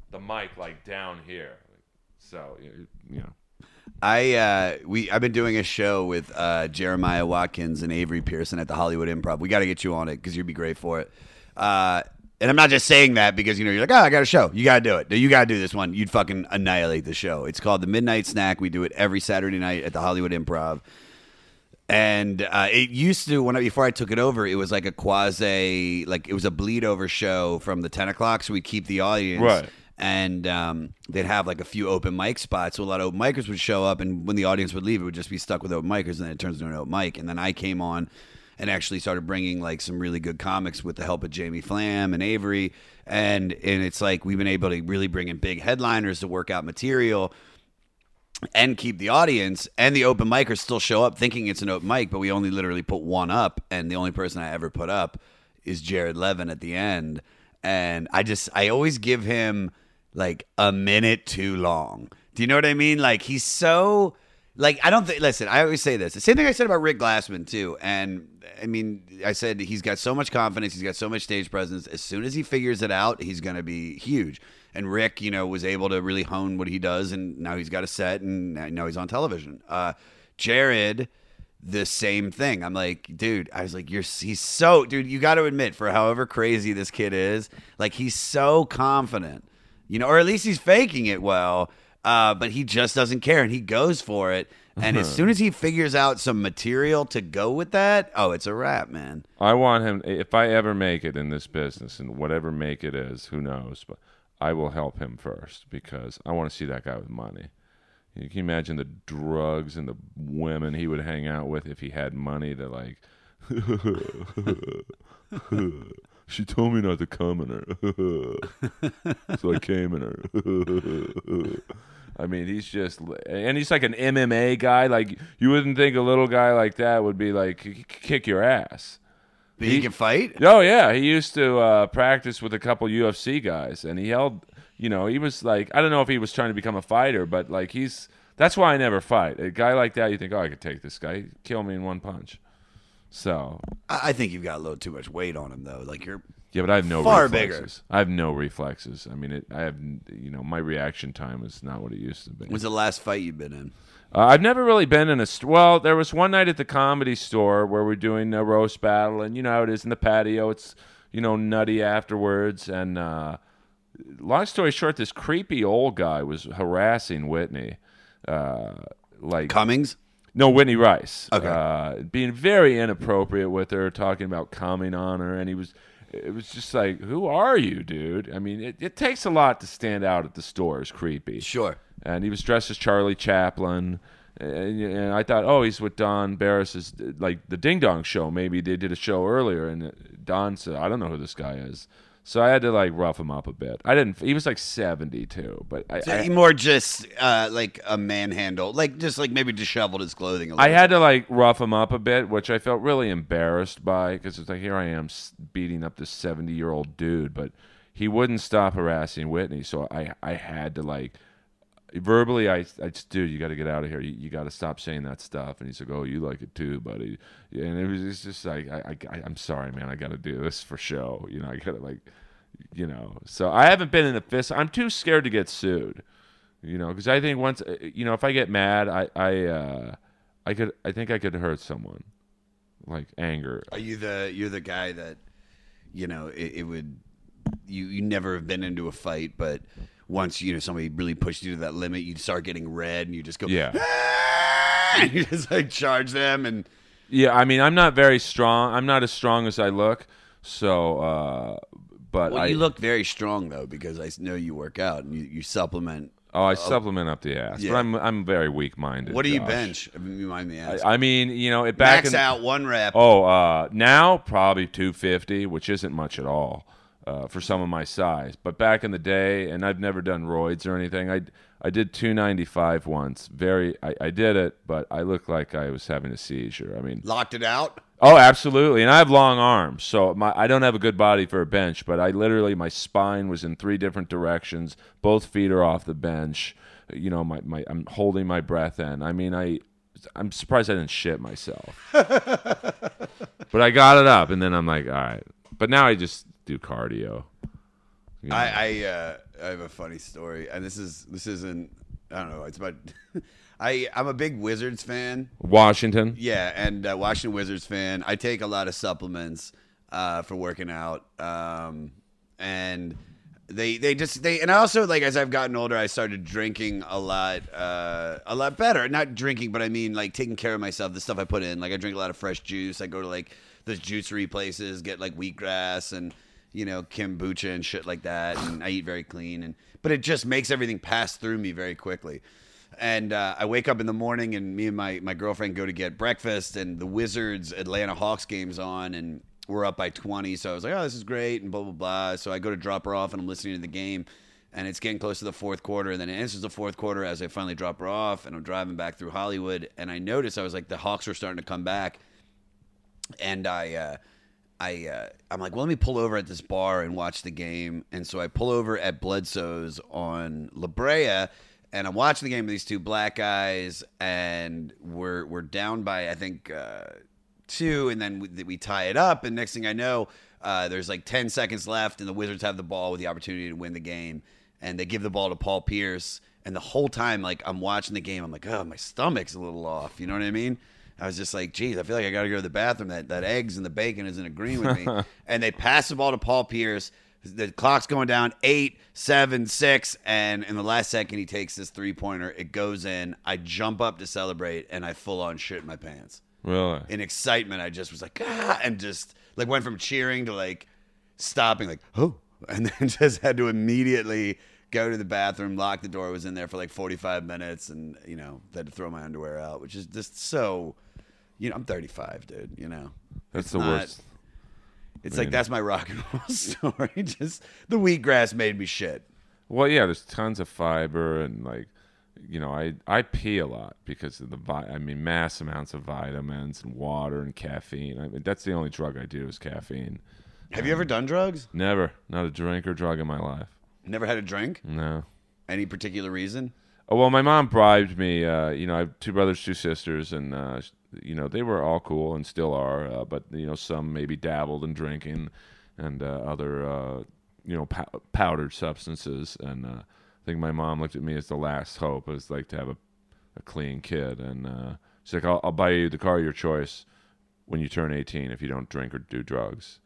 the mic like down here. So, I've been doing a show with Jeremiah Watkins and Avery Pearson at the Hollywood Improv. We got to get you on it because you'd be great for it. And I'm not just saying that because you're like, I got a show. You got to do it. You got to do this one. You'd fucking annihilate the show. It's called The Midnight Snack. We do it every Saturday night at the Hollywood Improv. And it used to, before I took it over, it was like a quasi, like it was a bleed over show from the 10 o'clock. So we'd keep the audience. Right. And they'd have like a few open mic spots. So a lot of open micers would show up, and when the audience would leave, it would just be stuck with open micers, and then it turns into an open mic. And then I came on and actually started bringing like some really good comics with the help of Jamie Flam and Avery. And it's like we've been able to really bring in big headliners to work out material and keep the audience, and the open micers still show up thinking it's an open mic, but we only literally put one up, and the only person I ever put up is Jared Levin at the end. And I always give him like a minute too long. Do you know what I mean? Like he's so like, I don't think, listen, I always say this. The same thing I said about Rick Glassman too. And I mean, I said he's got so much confidence. He's got so much stage presence. As soon as he figures it out, he's going to be huge. And Rick, was able to really hone what he does. And now he's got a set, and now he's on television. Jared, the same thing. I'm like, dude, I was like, he's so, dude, you got to admit, for however crazy this kid is, like he's so confident, or at least he's faking it well. But he just doesn't care, and he goes for it. And as soon as he figures out some material to go with that, it's a wrap, man. I want him, if I ever make it in this business, and whatever make it is, who knows, but I will help him first because I want to see that guy with money. You can imagine the drugs and the women he would hang out with if he had money to like, she told me not to come in her, so I came in her. I mean, he's just, and he's like an MMA guy. Like, you wouldn't think a little guy like that would be like, kick your ass. But he can fight? Oh, yeah. He used to practice with a couple UFC guys, and he held, he was like, I don't know if he was trying to become a fighter, but like that's why I never fight. A guy like that, you think, I could take this guy. He'd kill me in one punch. So. I think you've got a little too much weight on him, though. Like, you're. Yeah, but I have no far reflexes. Bigger. I have no reflexes. I mean, I have, my reaction time is not what it used to be. When's the last fight you've been in? I've never really been in well, there was one night at the Comedy Store where we're doing a roast battle, and how it is in the patio. It's, nutty afterwards. And long story short, this creepy old guy was harassing Whitney. Cummings? No, Whitney Rice. Okay. Being very inappropriate with her, talking about coming on her, and it was just like, who are you, dude? I mean, it takes a lot to stand out at the store as creepy. Sure. And he was dressed as Charlie Chaplin, And I thought, oh, he's with Don Barris's, like the Ding Dong Show. Maybe they did a show earlier, and Don said, I don't know who this guy is. So I had to like rough him up a bit. I didn't. He was like 72, but So he more just like a manhandle, like just like maybe disheveled his clothing a little I had bit. to like rough him up a bit, which I felt really embarrassed by because it's like here I am beating up this 70-year-old dude, but he wouldn't stop harassing Whitney, so I had to like verbally I just, dude, you got to get out of here. You got to stop saying that stuff. And he's like, oh, you like it too, buddy. Yeah, and it's just like I'm sorry, man. I got to do this for show. I got to like, So I haven't been in a fist. I'm too scared to get sued. Because I think once, if I get mad, I think I could hurt someone, like anger. Are you're the guy that it would you never have been into a fight, but once somebody really pushed you to that limit, you'd start getting red and you just go and you just like charge them and yeah. I mean, I'm not very strong. I'm not as strong as I look. So, but well, you look very strong though because I know you work out and you supplement. Oh, I supplement up the ass, yeah. but I'm very weak-minded. What do you Josh. bench? I mean, you mind me asking. I mean, it back max out 1 rep. Oh, now probably 250, which isn't much at all for someone my size. But back in the day, and I've never done roids or anything. I did 295 once. I did it, but I looked like I was having a seizure. I mean, locked it out. Oh, absolutely. And I have long arms, so I don't have a good body for a bench, but my spine was in 3 different directions. Both feet are off the bench. I'm holding my breath in. I mean, I'm surprised I didn't shit myself. But I got it up, and then I'm like, all right. But now I just do cardio. I have a funny story, and this isn't. I don't know. It's about. I'm a big Wizards fan. Washington. Yeah, and Washington Wizards fan. I take a lot of supplements for working out, and and I also like as I've gotten older, I started drinking a lot better. Not drinking, but I mean like taking care of myself. The stuff I put in, like I drink a lot of fresh juice. I go to like those juicery places, get like wheatgrass and kombucha and shit like that, and I eat very clean. But it just makes everything pass through me very quickly. And I wake up in the morning, and me and my girlfriend go to get breakfast, and the Wizards Atlanta Hawks game's on, and we're up by 20. So I was like, oh, this is great, and blah, blah, blah. So I go to drop her off, and I'm listening to the game, and it's getting close to the fourth quarter, and then it enters the fourth quarter as I finally drop her off, and I'm driving back through Hollywood, and I noticed I was like, the Hawks were starting to come back, and I'm like, well, let me pull over at this bar and watch the game. And so I pull over at Bledsoe's on La Brea, and I'm watching the game with these 2 black guys, and we're down by I think 2, and then we tie it up. And next thing I know, there's like 10 seconds left, and the Wizards have the ball with the opportunity to win the game, and they give the ball to Paul Pierce. And the whole time, like I'm watching the game, I'm like, oh, my stomach's a little off. You know what I mean? I was just like, geez, I feel like I got to go to the bathroom. That eggs and the bacon isn't agreeing with me. And they pass the ball to Paul Pierce. The clock's going down 8, 7, 6. And in the last second, he takes this 3-pointer. It goes in. I jump up to celebrate, and I full on shit my pants. Really? In excitement, I just was like, ah, and just like went from cheering to like stopping, like, oh, and then just had to immediately go to the bathroom, lock the door, was in there for like 45 minutes, and had to throw my underwear out, which is just so. I'm 35, dude. That's the worst. It's like that's my rock and roll story. Just the wheatgrass made me shit. Well, yeah, there's tons of fiber and like, I pee a lot because of mass amounts of vitamins and water and caffeine. I mean, that's the only drug I do is caffeine. Have you ever done drugs? Never, not a drink or drug in my life. Never had a drink? No. Any particular reason? Oh, well, my mom bribed me. I have 2 brothers, 2 sisters, and they were all cool and still are. But some maybe dabbled in drinking and other powdered substances. And I think my mom looked at me as the last hope, as like to have a clean kid. And she's like, I'll buy you the car of your choice when you turn 18 if you don't drink or do drugs.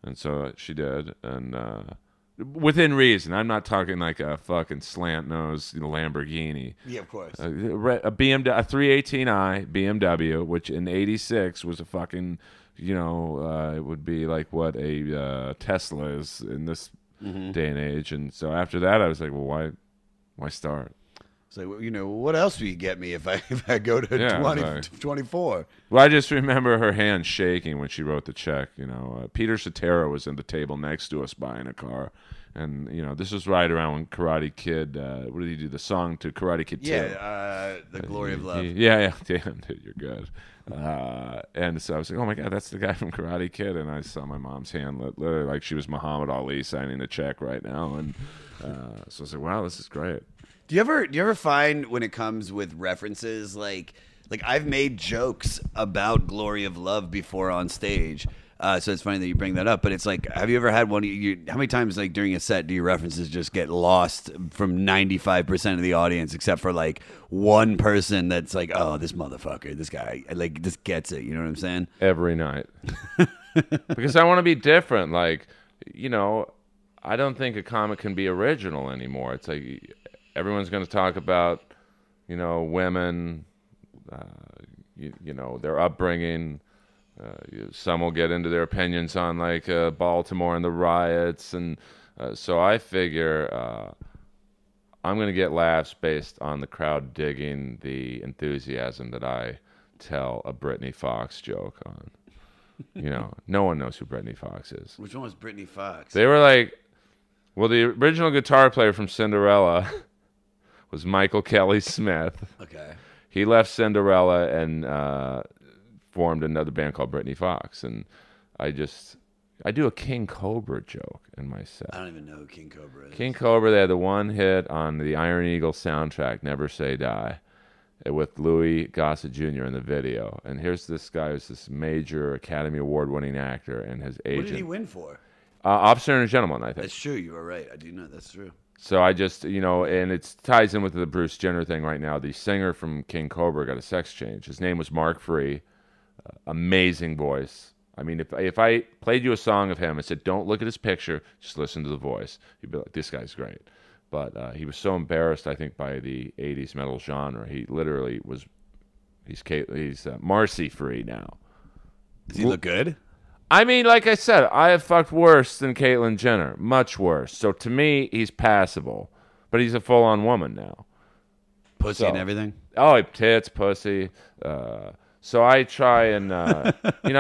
And so she did, and within reason. I'm not talking like a fucking slant nose Lamborghini. Yeah, of course. A BMW, a 318i BMW, which in '86 was a fucking, it would be like what a Tesla is in this day and age. And so after that, I was like, well, why start? So, what else will you get me if I go to Yeah, 20, right. 24? Well, I just remember her hand shaking when she wrote the check. Peter Cetera was in the table next to us buying a car. And, this was right around when Karate Kid, what did he do? The song to Karate Kid 2. Yeah, The Glory of Love. Yeah. Damn, dude, you're good. And so I was like, oh, my God, that's the guy from Karate Kid. And I saw my mom's hand literally like she was Muhammad Ali signing a check right now. And so I was like, wow, this is great. Do you ever find when it comes with references, like I've made jokes about Glory of Love before on stage, so it's funny that you bring that up. But it's like, have you ever had one? How many times like during a set do your references just get lost from 95% of the audience, except for like one person that's like, oh, this motherfucker, this guy, like just gets it. You know what I'm saying? Every night. Because I want to be different. Like, I don't think a comic can be original anymore. It's like everyone's going to talk about, women, their upbringing. Some will get into their opinions on like Baltimore and the riots, and so I figure I'm going to get laughs based on the crowd digging the enthusiasm that I tell a Brittany Fox joke on. No one knows who Brittany Fox is. Which one was Brittany Fox? They were like, well, the original guitar player from Cinderella was Michael Kelly Smith. Okay. He left Cinderella and formed another band called Brittany Fox. And I do a King Cobra joke in my set. I don't even know who King Cobra is. King Cobra, they had the one hit on the Iron Eagle soundtrack, Never Say Die, with Louis Gossett Jr. in the video. And here's this guy who's this major Academy Award-winning actor and his agent. What did he win for? Officer and a Gentleman, I think. That's true. You are right. I do know that's true. So I just, and it ties in with the Bruce Jenner thing right now. The singer from King Cobra got a sex change. His name was Mark Free. Amazing voice. I mean, if I played you a song of him and said, don't look at his picture, just listen to the voice, you'd be like, this guy's great. But he was so embarrassed, I think, by the 80s metal genre. He literally was, he's Marcy Free now. Does he look good? I mean, like I said, I have fucked worse than Caitlyn Jenner. Much worse. So to me, he's passable. But he's a full-on woman now. Pussy and everything? Oh, tits, pussy. So I try and, I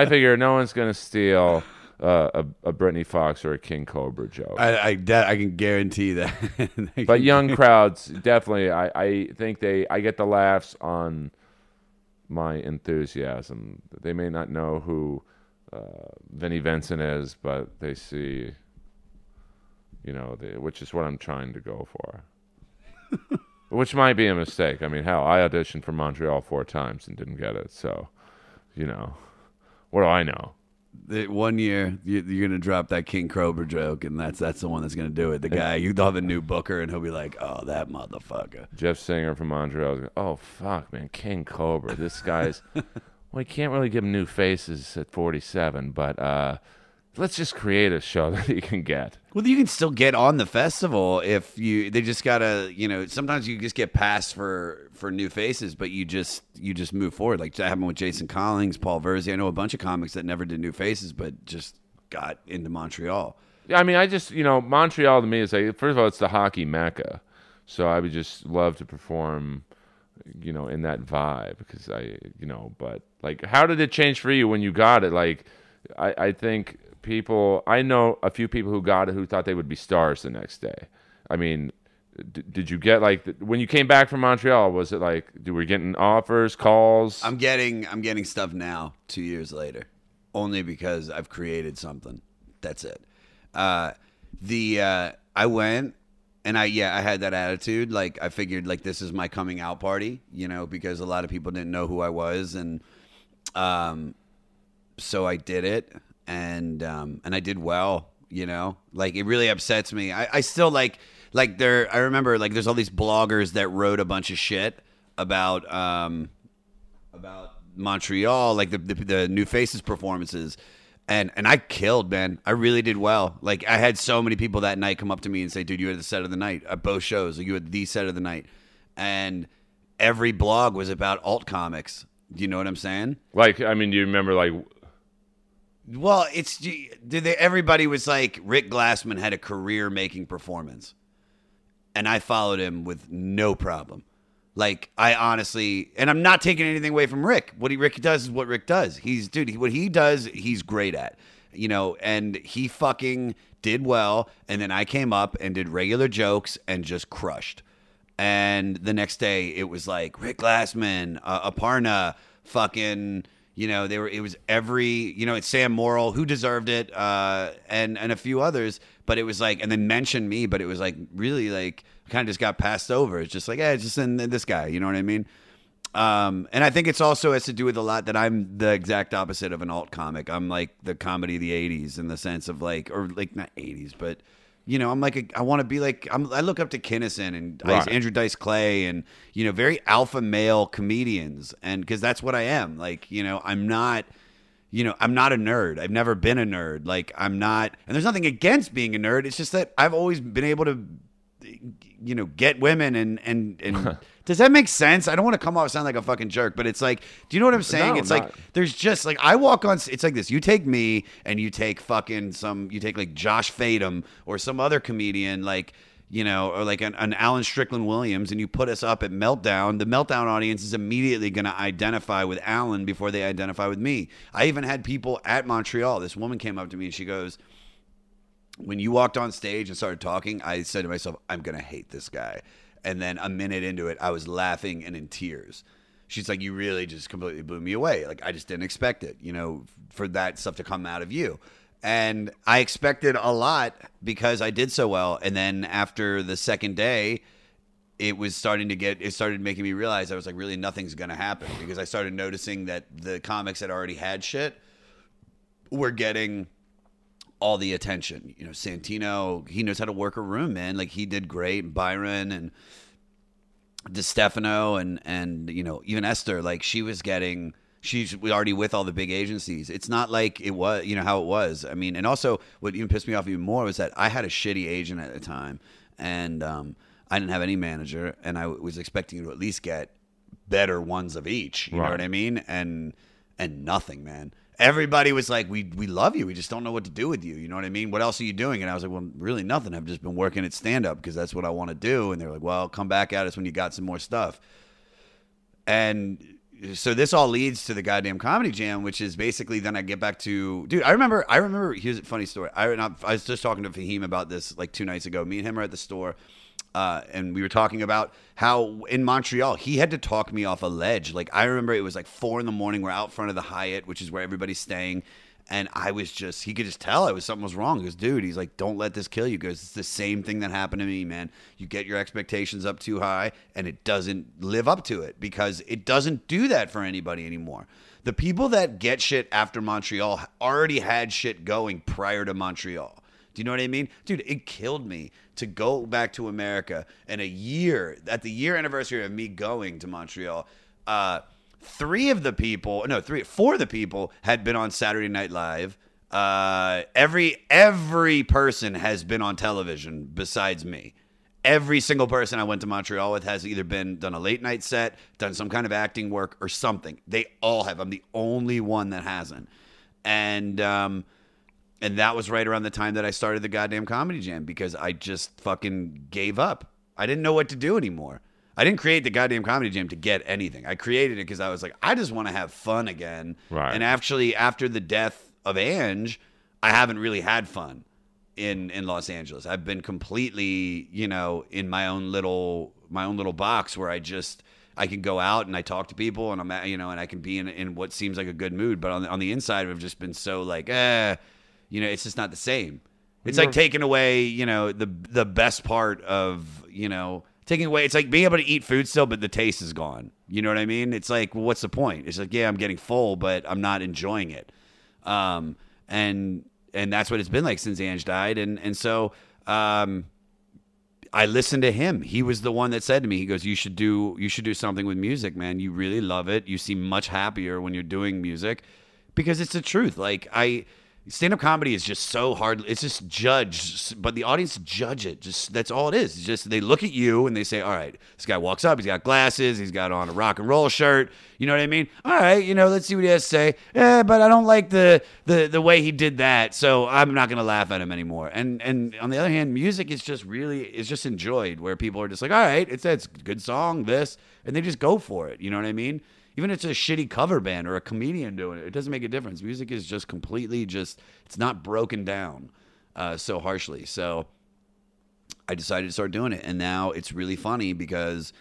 figure no one's going to steal a Brittany Fox or a King Cobra joke. I can guarantee that. But young crowds, definitely, I think I get the laughs on my enthusiasm. They may not know who Vinnie Vincent is, but they see, which is what I'm trying to go for. Which might be a mistake. I mean, hell, I auditioned for Montreal 4 times and didn't get it. So, what do I know? One year, you're going to drop that King Cobra joke, and that's the one that's going to do it. The guy, they'll have a new booker, and he'll be like, oh, that motherfucker. Jeff Singer from Montreal. Oh, fuck, man, King Cobra. This guy's... Well, you can't really give him new faces at 47, but let's just create a show that he can get. Well, you can still get on the festival if they just gotta, sometimes you just get passed for new faces, but you just move forward. Like that happened with Jason Collins, Paul Verzi. I know a bunch of comics that never did new faces, but just got into Montreal. Yeah, I mean, I just, Montreal to me is like, first of all, it's the hockey mecca. So I would just love to perform, in that vibe because but like, how did it change for you when you got it? Like, I think I know a few people who got it who thought they would be stars the next day. I mean, did you get like, when you came back from Montreal, was it like, were you getting offers, calls? I'm getting stuff now 2 years later, only because I've created something. That's it. I went. And I had that attitude. Like, I figured, like, this is my coming out party, because a lot of people didn't know who I was. And so I did it. And I did well, Like, it really upsets me. I still, I remember, like, there's all these bloggers that wrote a bunch of shit about Montreal, like, the New Faces performances. And I killed, man. I really did well. Like, I had so many people that night come up to me and say, dude, you had the set of the night at both shows. Like, you had the set of the night. And every blog was about alt comics. Do you know what I'm saying? Like, I mean, do you remember, like... Well, everybody was like, Rick Glassman had a career-making performance. And I followed him with no problem. Like, I honestly, and I'm not taking anything away from Rick. Rick does is what Rick does. What he does, he's great at, and he fucking did well. And then I came up and did regular jokes and just crushed. And the next day it was like Rick Glassman, Aparna, fucking, it was it's Sam Morrill, who deserved it, and a few others. But it was like, and then mentioned me, but it was like really like kind of just got passed over. It's just like, it's just in this guy, you know what I mean? And I think it's also has to do with a lot that I'm the exact opposite of an alt comic. I'm like the comedy of the 80s in the sense of like, or like not 80s, but I'm like, I want to be like, I look up to Kinnison and Right. Andrew Dice Clay and, very alpha male comedians. And because that's what I am. Like, I'm not a nerd. I've never been a nerd. Like, I'm not, and there's nothing against being a nerd. It's just that I've always been able to, get women and does that make sense? I don't want to come off sound like a fucking jerk, but it's like, do you know what I'm saying? No, It's not. like, there's just like, I walk on, it's like this. You take me and you take you take like Josh Fadem or some other comedian, like, or like an Alan Strickland Williams, and you put us up at Meltdown. The Meltdown audience is immediately going to identify with Alan before they identify with me. I even had people at Montreal. This woman came up to me and she goes, when you walked on stage and started talking, I said to myself, I'm going to hate this guy. And then a minute into it, I was laughing and in tears. She's like, you really just completely blew me away. Like, I just didn't expect it, for that stuff to come out of you. And I expected a lot because I did so well. And then after the second day, it started making me realize I was like, really nothing's going to happen, because I started noticing that the comics that already had shit were getting all the attention. Santino, he knows how to work a room, man. Like, he did great. Byron and DeStefano and even Esther, like, she's already with all the big agencies. It's not like it was, how it was. I mean, and also what even pissed me off even more was that I had a shitty agent at the time, and I didn't have any manager, and I was expecting to at least get better ones of each. You know what I mean? And nothing, man. Everybody was like, we love you. We just don't know what to do with you. You know what I mean? What else are you doing? And I was like, well, really nothing. I've just been working at stand-up because that's what I want to do. And they're like, well, come back at us when you got some more stuff. And so this all leads to the goddamn Comedy Jam, which is basically then I get back to, dude, I remember, here's a funny story. I was just talking to Fahim about this like 2 nights ago. Me and him are at the store. And we were talking about how in Montreal, he had to talk me off a ledge. Like, I remember it was like 4 a.m. We're out front of the Hyatt, which is where everybody's staying. And he could just tell something was wrong. He goes, dude, he's like, don't let this kill you. He goes, it's the same thing that happened to me, man. You get your expectations up too high and it doesn't live up to it, because it doesn't do that for anybody anymore. The people that get shit after Montreal already had shit going prior to Montreal. Do you know what I mean? Dude, it killed me to go back to America, and at the year anniversary of me going to Montreal, 4 of the people had been on Saturday Night Live. Every person has been on television besides me. Every single person I went to Montreal with has either done a late night set, done some kind of acting work or something. They all have. I'm the only one that hasn't. And that was right around the time that I started the goddamn Comedy Jam, because I just fucking gave up. I didn't know what to do anymore. I didn't create the goddamn Comedy Jam to get anything. I created it because I was like, I just want to have fun again. Right. And actually, after the death of Ange, I haven't really had fun in Los Angeles. I've been completely, in my own little box where I can go out and I talk to people, and I'm and I can be in what seems like a good mood, but on the inside I've just been so like, it's just not the same. It's like taking away, the best part of, taking away. It's like being able to eat food still, but the taste is gone. You know what I mean? It's like, well, what's the point? It's like, yeah, I'm getting full, but I'm not enjoying it. And that's what it's been like since Ange died. And so, I listened to him. He was the one that said to me, he goes, you should do something with music, man. You really love it. You seem much happier when you're doing music, because it's the truth. Like stand-up comedy is just so hard. It's just judged, but the audience judge it. Just that's all it is. It's just they look at you and they say, all right, this guy walks up, he's got glasses, he's got on a rock and roll shirt. You know what I mean? All right, let's see what he has to say. But I don't like the way he did that, so I'm not gonna laugh at him anymore. And on the other hand, music is just enjoyed, where people are just like, all right, it's a good song, this, and they just go for it. You know what I mean? Even if it's a shitty cover band or a comedian doing it, it doesn't make a difference. Music is just completely it's not broken down so harshly. So I decided to start doing it. And now it's really funny because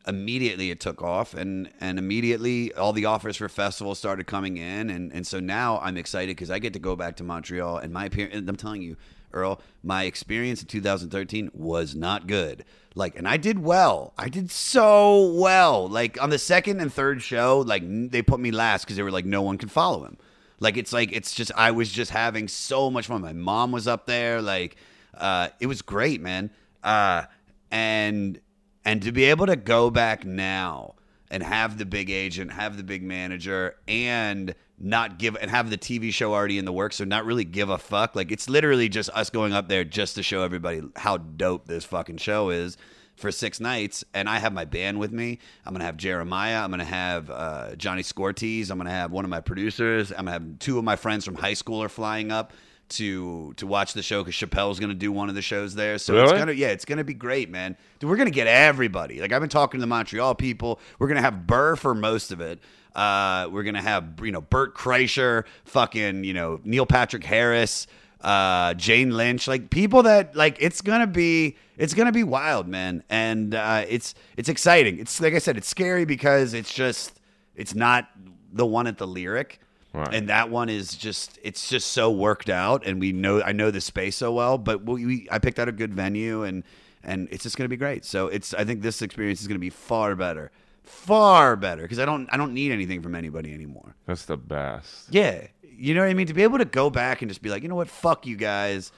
immediately it took off and immediately all the offers for festivals started coming in. And so now I'm excited because I get to go back to Montreal. And I'm telling you, Earl, my experience in 2013 was not good. And I did well. I did so well. On the second and third show, they put me last because they were like, no one can follow him. I was just having so much fun. My mom was up there. It was great, man. And to be able to go back now and have the big agent, have the big manager, and have the TV show already in the works, so not really give a fuck. It's literally just us going up there just to show everybody how dope this fucking show is for 6 nights. And I have my band with me. I'm going to have Jeremiah. I'm going to have Johnny Scortees. I'm going to have one of my producers. I'm going to have 2 of my friends from high school are flying up to watch the show because Chappelle's going to do one of the shows there. So really? it's going to be great, man. Dude, we're going to get everybody. I've been talking to the Montreal people. We're going to have Burr for most of it. We're going to have, Bert Kreischer, fucking, Neil Patrick Harris, Jane Lynch, people that it's going to be wild, man. And it's exciting. It's like I said, it's scary because it's not the one at the Lyric. Right. And that one is it's just so worked out, and I know the space so well. But I picked out a good venue, and it's just going to be great. So I think this experience is going to be far better, because I don't need anything from anybody anymore. That's the best. Yeah, you know what I mean. To be able to go back and just be like, you know what, fuck you guys.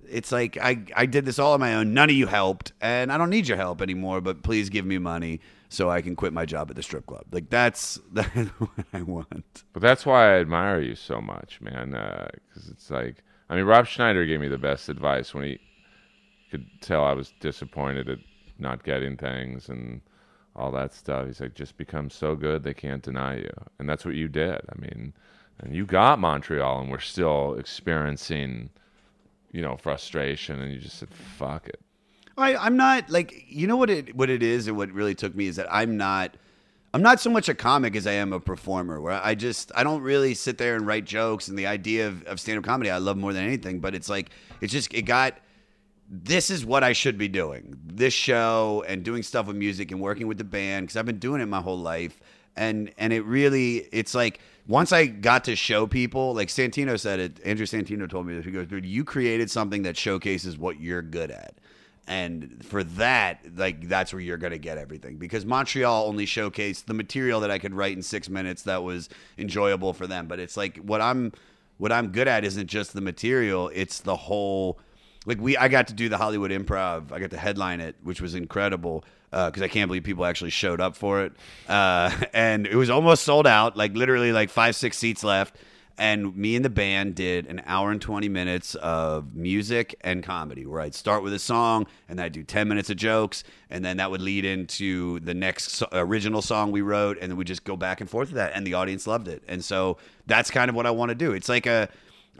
It's like I did this all on my own. None of you helped, and I don't need your help anymore. But please give me money so I can quit my job at the strip club. That's what I want. But that's why I admire you so much, man. Because it's Rob Schneider gave me the best advice when he could tell I was disappointed at not getting things and all that stuff. He's like, just become so good they can't deny you. And that's what you did. And you got Montreal, and we're still experiencing, frustration, and you just said, fuck it. I'm not what it is, and what really took me is that I'm not so much a comic as I am a performer, where I don't really sit there and write jokes, and the idea of stand-up comedy I love more than anything. But this is what I should be doing, this show and doing stuff with music and working with the band, because I've been doing it my whole life. And it's like once I got to show people, like Santino said it, Andrew Santino told me this, he goes, dude, you created something that showcases what you're good at. And for that, that's where you're going to get everything. Because Montreal only showcased the material that I could write in 6 minutes that was enjoyable for them. But it's like what I'm good at isn't just the material. It's the whole, I got to do the Hollywood Improv. I got to headline it, which was incredible. Because I can't believe people actually showed up for it. And it was almost sold out, literally 5-6 seats left. And me and the band did an hour and 20 minutes of music and comedy, where I'd start with a song and I'd do 10 minutes of jokes. And then that would lead into the next original song we wrote. And then we'd just go back and forth with that. And the audience loved it. And so that's kind of what I want to do. It's like I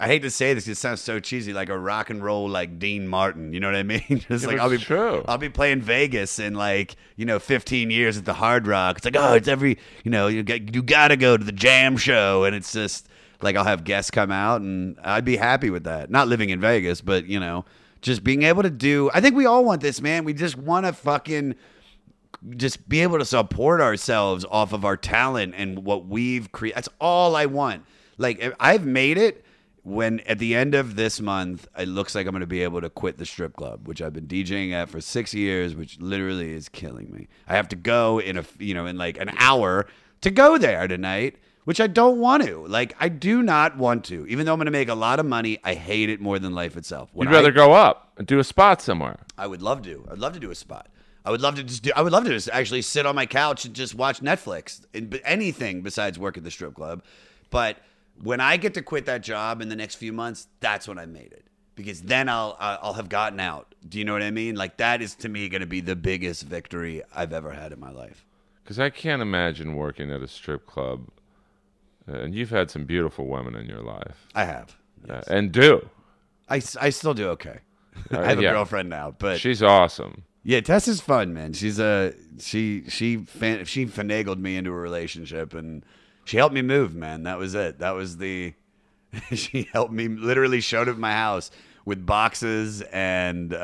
hate to say this because it sounds so cheesy, like a rock and roll Dean Martin. You know what I mean? Just true. I'll be playing Vegas in 15 years at the Hard Rock. It's it's every you got to go to the jam show, and it's just I'll have guests come out, and I'd be happy with that. Not living in Vegas, but just being able to do. I think we all want this, man. We just want to fucking just be able to support ourselves off of our talent and what we've created. That's all I want. I've made it. When at the end of this month, it looks like I'm going to be able to quit the strip club, which I've been DJing at for 6 years, which literally is killing me. I have to go in an hour to go there tonight, which I don't want to. I do not want to. Even though I'm going to make a lot of money, I hate it more than life itself. You'd rather go up and do a spot somewhere. I would love to. I'd love to do a spot. I would love to just actually sit on my couch and just watch Netflix and anything besides work at the strip club. But when I get to quit that job in the next few months, that's when I made it. Because then I'll have gotten out. Do you know what I mean? Like, that is, to me, going to be the biggest victory I've ever had in my life. Because I can't imagine working at a strip club. And you've had some beautiful women in your life. I have. Yes. And do. I still do okay. I have a girlfriend now, but she's awesome. Yeah, Tess is fun, man. She's she finagled me into a relationship, and she helped me move, man. That was it. That was the she helped me, literally showed up at my house with boxes and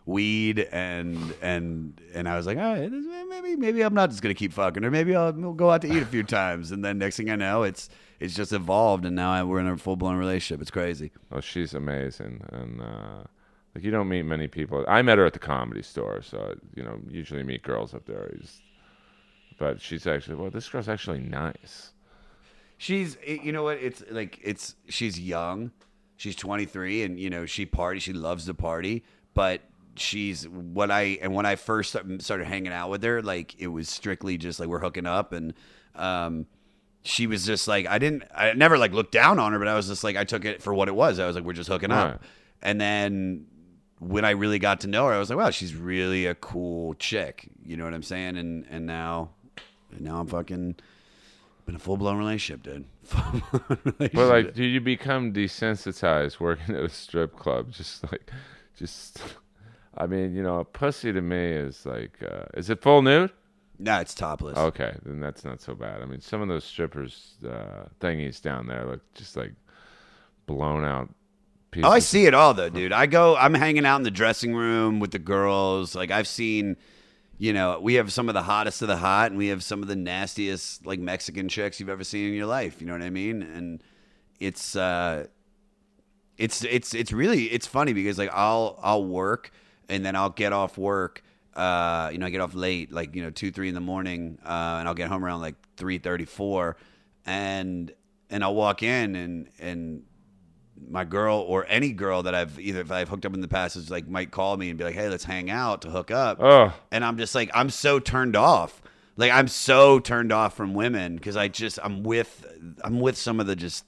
weed and I was like, all right, maybe I'm not just gonna keep fucking her. Maybe we'll go out to eat a few times, and then next thing I know, it's just evolved, and now we're in a full blown relationship. It's crazy. Oh, she's amazing, and like, you don't meet many people. I met her at the Comedy Store, so usually meet girls up there. But she's actually, this girl's actually nice. She's, you know what? She's young. She's 23, and she parties. She loves to party, but when I first started hanging out with her, like, it was strictly just like, we're hooking up, and she was just like, I never like looked down on her, but I was just like, I took it for what it was. I was like, we're just hooking up. And then when I really got to know her, I was like, wow, she's really a cool chick. You know what I'm saying? And now I'm fucking in a full-blown relationship, dude. But like, do you become desensitized working at a strip club? I mean, pussy to me is like, is it full nude? No, it's topless. Okay, then that's not so bad. I mean, some of those strippers thingies down there look just like blown out pieces. Oh, I see it all, though, dude. I'm hanging out in the dressing room with the girls. Like, I've seen, we have some of the hottest of the hot, and we have some of the nastiest, like, Mexican chicks you've ever seen in your life. You know what I mean? And it's funny because, like, I'll work, and then I'll get off work. I get off late, like, 2-3 in the morning, and I'll get home around like 3:34, and I'll walk in, and my girl or any girl that if I've hooked up in the past is like, might call me and be like, hey, let's hang out to hook up. Oh. And I'm just like, I'm so turned off. Like, I'm so turned off from women because I'm with some of the just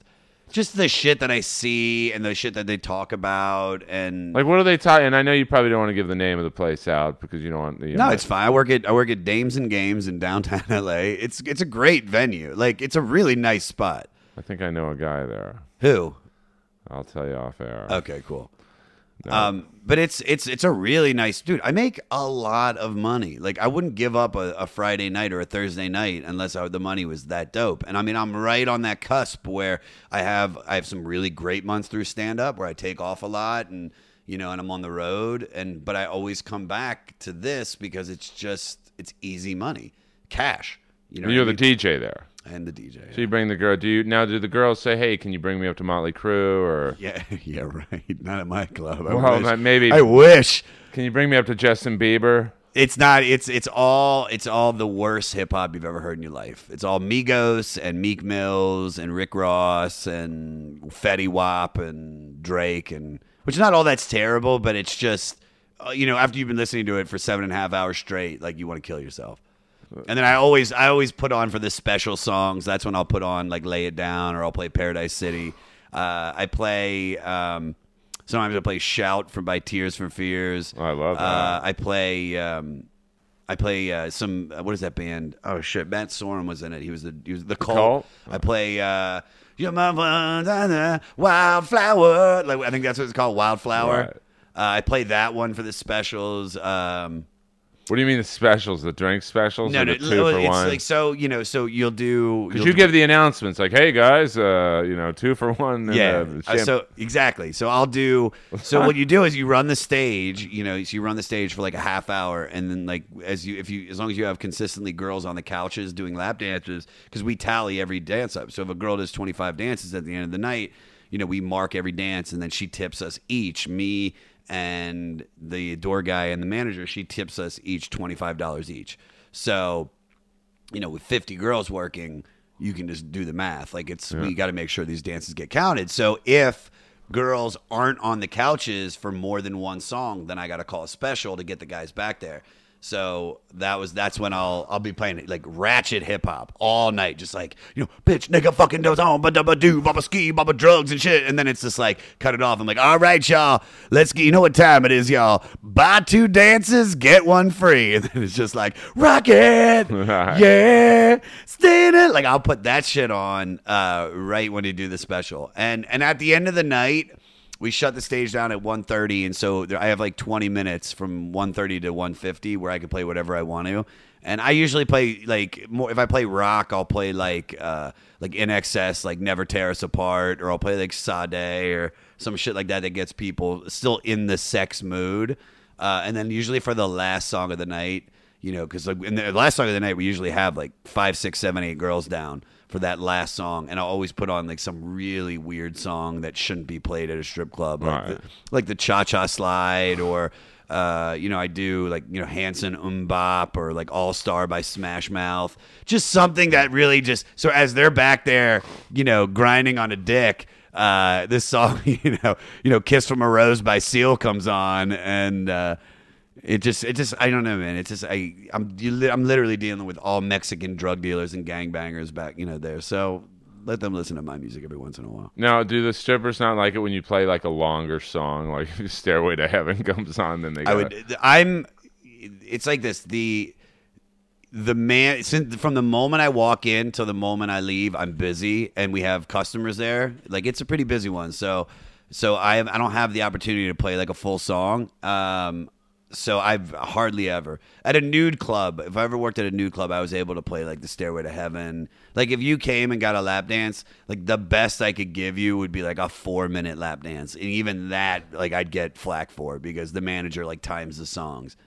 the shit that I see and the shit that they talk about, and like, what are they talking? And I know you probably don't want to give the name of the place out because you don't want. No, it's fine. I work at Dames and Games in downtown LA. It's a great venue. Like, it's a really nice spot. I think I know a guy there. Who? I'll tell you off air. Okay, cool. No. But it's a really nice, dude. I make a lot of money. Like, I wouldn't give up a Friday night or a Thursday night unless the money was that dope. And I mean, I'm right on that cusp where I have some really great months through stand up where I take off a lot, and and I'm on the road, but I always come back to this because it's easy money, cash. You're the DJ there. And the DJ. So you bring the girl. Do the girls say, "Hey, can you bring me up to Motley Crue?" Or yeah, right. Not at my club. Maybe. I wish. Can you bring me up to Justin Bieber? It's not. It's all the worst hip hop you've ever heard in your life. It's all Migos and Meek Mills and Rick Ross and Fetty Wap and Drake, and which not all that's terrible, but it's just after you've been listening to it for 7.5 hours straight, like, you want to kill yourself. And then I always put on for the special songs. That's when I'll put on, like, Lay It Down, or I'll play Paradise City. I play sometimes I play Shout by Tears for Fears. Oh, I love that. I play some what is that band? Oh shit, Matt Sorum was in it. He was the Cult. I play Your Mama Wildflower. Like, I think that's what it's called, Wildflower. Right. I play that one for the specials. What do you mean the specials? The drink specials? No, the 2 for it's 1? like, so you'll do, because you give the announcements like, "Hey guys, 2 for 1." And, so exactly. So I'll do. So what you do is you run the stage. So you run the stage for like a half hour, and then, like, as long as you have consistently girls on the couches doing lap dances, because we tally every dance up. So if a girl does 25 dances at the end of the night, we mark every dance, and then she tips us each. Me and the door guy and the manager, she tips us each $25 each. So, with 50 girls working, you can just do the math. Like, we got to make sure these dances get counted. So if girls aren't on the couches for more than one song, then I got to call a special to get the guys back there. So that's when I'll be playing like ratchet hip hop all night, just like, bitch, nigga, fucking does on, ba do, baba ski, baba drugs and shit, and then it's just like cut it off. I'm like, all right, y'all, let's get, you know what time it is, y'all? Buy 2 dances, get 1 free, and then it's just like rock it, yeah, stand it. Like I'll put that shit on right when you do the special, and at the end of the night. We shut the stage down at 1:30, and so I have like 20 minutes from 1:30 to 1:50 where I can play whatever I want to. And I usually play like more. If I play rock, I'll play like In Excess, like Never Tear Us Apart, or I'll play like Sade or some shit like that gets people still in the sex mood. And then usually for the last song of the night, because like in the last song of the night, we usually have like 5, 6, 7, 8 girls down for that last song, and I'll always put on like some really weird song that shouldn't be played at a strip club, like the Cha-Cha Slide, or I do like Hanson Bop, or like All Star by Smash Mouth, just something that really just so as they're back there, grinding on a dick. This song, Kiss from a Rose by Seal comes on, and it just I don't know, man. It's just I'm literally dealing with all Mexican drug dealers and gangbangers back there. So let them listen to my music every once in a while. Now, do the strippers not like it when you play like a longer song, like Stairway to Heaven comes on? Then they it's like this. The man, from the moment I walk in till the moment I leave, I'm busy, and we have customers there. Like it's a pretty busy one. So I don't have the opportunity to play like a full song. So I've hardly ever at a nude club. If I ever worked at a nude club, I was able to play like the Stairway to Heaven. Like if you came and got a lap dance, like the best I could give you would be like a 4-minute lap dance, and even that, like I'd get flack for because the manager like times the songs.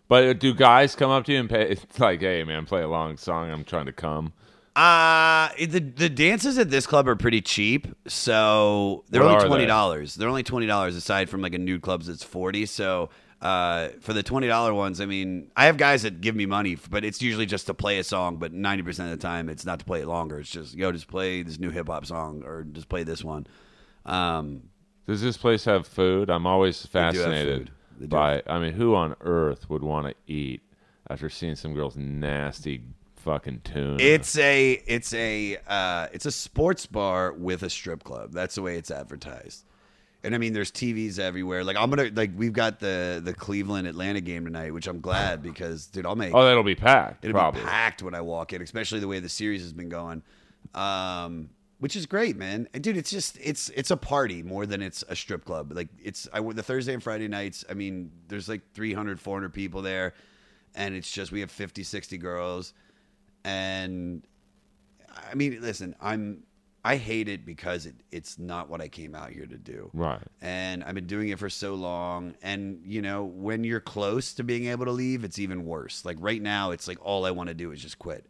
But do guys come up to you and pay? It's like, hey man, play a long song. I'm trying to come. The dances at this club are pretty cheap, so they're only $20. They're only $20 aside from like a nude clubs that's $40. So. For the $20 ones, I mean, I have guys that give me money, but it's usually just to play a song. But 90% of the time, it's not to play it longer. It's just just play this new hip hop song or just play this one. Does this place have food? I'm always fascinated by. I mean, who on earth would want to eat after seeing some girl's nasty fucking tuna? It's a sports bar with a strip club. That's the way it's advertised. And I mean, there's TVs everywhere. Like we've got the Cleveland Atlanta game tonight, which I'm glad because, dude, that'll be packed. It'll be packed when I walk in, especially the way the series has been going, which is great, man. And dude, it's a party more than it's a strip club. Like the Thursday and Friday nights. I mean, there's like 300, 400 people there, and it's just we have 50, 60 girls, and I mean, listen, I hate it because it's not what I came out here to do. Right. And I've been doing it for so long. And, when you're close to being able to leave, it's even worse. Like right now, it's like all I want to do is just quit.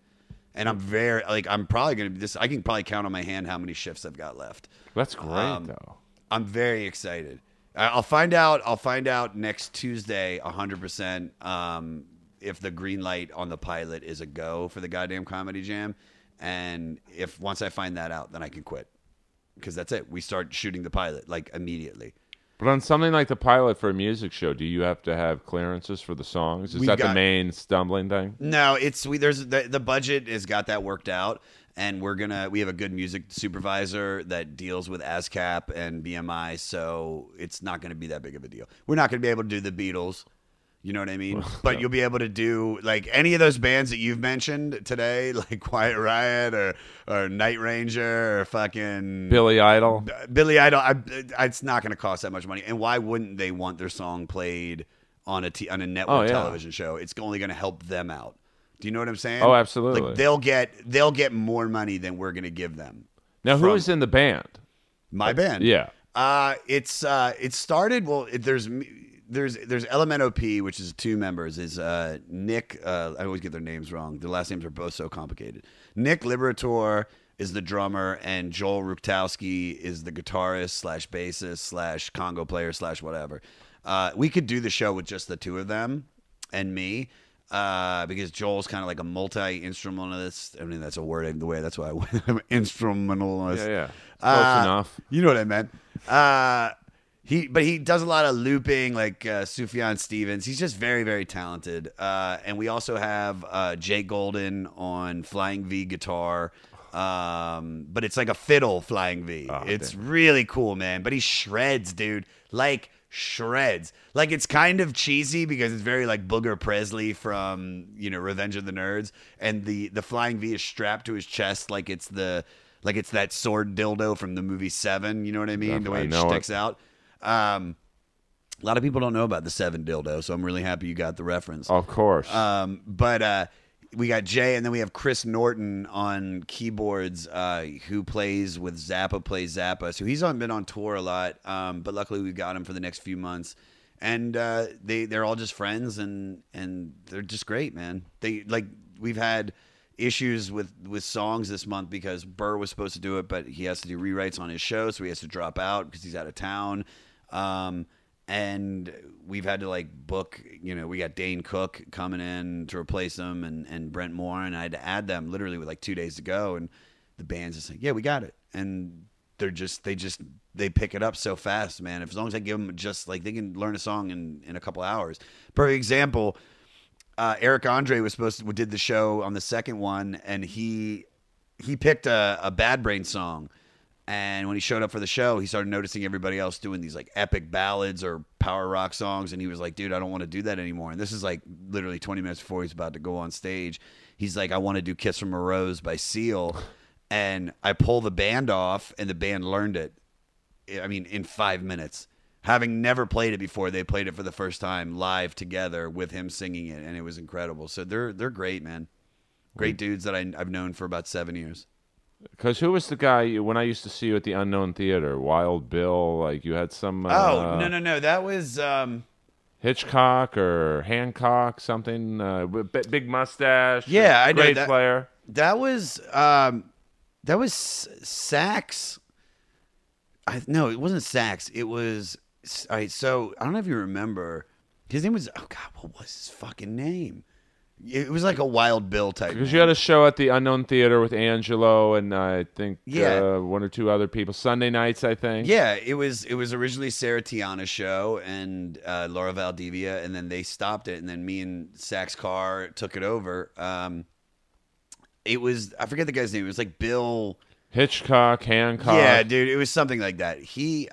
And I'm probably going to be this. I can probably count on my hand how many shifts I've got left. That's great, though. I'm very excited. I'll find out next Tuesday 100% if the green light on the pilot is a go for the goddamn Comedy Jam. And once I find that out, then I can quit, because that's it. We start shooting the pilot like immediately. But on something like the pilot for a music show, do you have to have clearances for the songs? Is that the main stumbling thing? No, there's the budget has got that worked out, and we have a good music supervisor that deals with ASCAP and BMI, so it's not going to be that big of a deal. We're not going to be able to do the Beatles. You know what I mean? But you'll be able to do like any of those bands that you've mentioned today, like Quiet Riot or Night Ranger or fucking Billy Idol. Billy Idol. It's not going to cost that much money. And why wouldn't they want their song played on a network television show? It's only going to help them out. Do you know what I'm saying? Oh, absolutely. Like they'll get more money than we're going to give them. Now, who is in the band? My band. Yeah. It started. Well, There's LMNOP, which is 2 members. Is Nick? I always get their names wrong. Their last names are both so complicated. Nick Liberator is the drummer, and Joel Ruchtowski is the guitarist / bassist / congo player / whatever. We could do the show with just the 2 of them and me, because Joel's kind of like a multi-instrumentalist. I mean, that's a word the way. That's why I'm instrumentalist. Yeah. Close enough. You know what I meant. But he does a lot of looping, like Sufjan Stevens. He's just very, very talented. And we also have Jake Golden on Flying V guitar. But it's like a fiddle Flying V. It's really cool, man. But he shreds, dude. Like shreds. Like it's kind of cheesy because it's very like Booger Presley from Revenge of the Nerds, and the Flying V is strapped to his chest like it's that sword dildo from the movie Seven. You know what I mean? The way it sticks out. A lot of people don't know about the Seven dildo, so I'm really happy you got the reference. Of course. But we got Jay, and then we have Chris Norton on keyboards, who plays with Zappa, plays Zappa. So he's been on tour a lot, but luckily we've got him for the next few months. And they're all just friends, and they're just great, man. We've had issues with songs this month because Burr was supposed to do it, but he has to do rewrites on his show, so he has to drop out because he's out of town. And we've had to like book, we got Dane Cook coming in to replace him and Brent Moore, and I had to add them literally with like 2 days to go, and the band's just like, yeah, we got it. And they pick it up so fast, man. As long as I give them just like, they can learn a song in a couple hours. Perfect example, Eric Andre did the show on the second one, and he picked a Bad Brain song. And when he showed up for the show, he started noticing everybody else doing these like epic ballads or power rock songs. And he was like, dude, I don't want to do that anymore. And this is like literally 20 minutes before he's about to go on stage. He's like, I want to do Kiss from a Rose by Seal. And I pull the band off, and the band learned it. I mean, in 5 minutes. Having never played it before, they played it for the first time live together with him singing it. And it was incredible. So they're great, man. Great dudes that I've known for about 7 years. Because who was the guy when I used to see you at the Unknown Theater? Wild Bill, like you had some. No. That was Hitchcock or Hancock, something. Big mustache. Yeah, I know great that. player. That was Sax. No, it wasn't Sax. It was. All right, so I don't know if you remember. His name was. Oh God, what was his fucking name? It was like a Wild Bill type. Because you had a show at the Unknown Theater with Angelo and I think one or two other people. Sunday nights, I think. Yeah, it was originally Sarah Tiana's show and Laura Valdivia, and then they stopped it, and then me and Sax Carr took it over. It was, I forget the guy's name. It was like Bill Hitchcock, Hancock. Yeah, dude, it was something like that.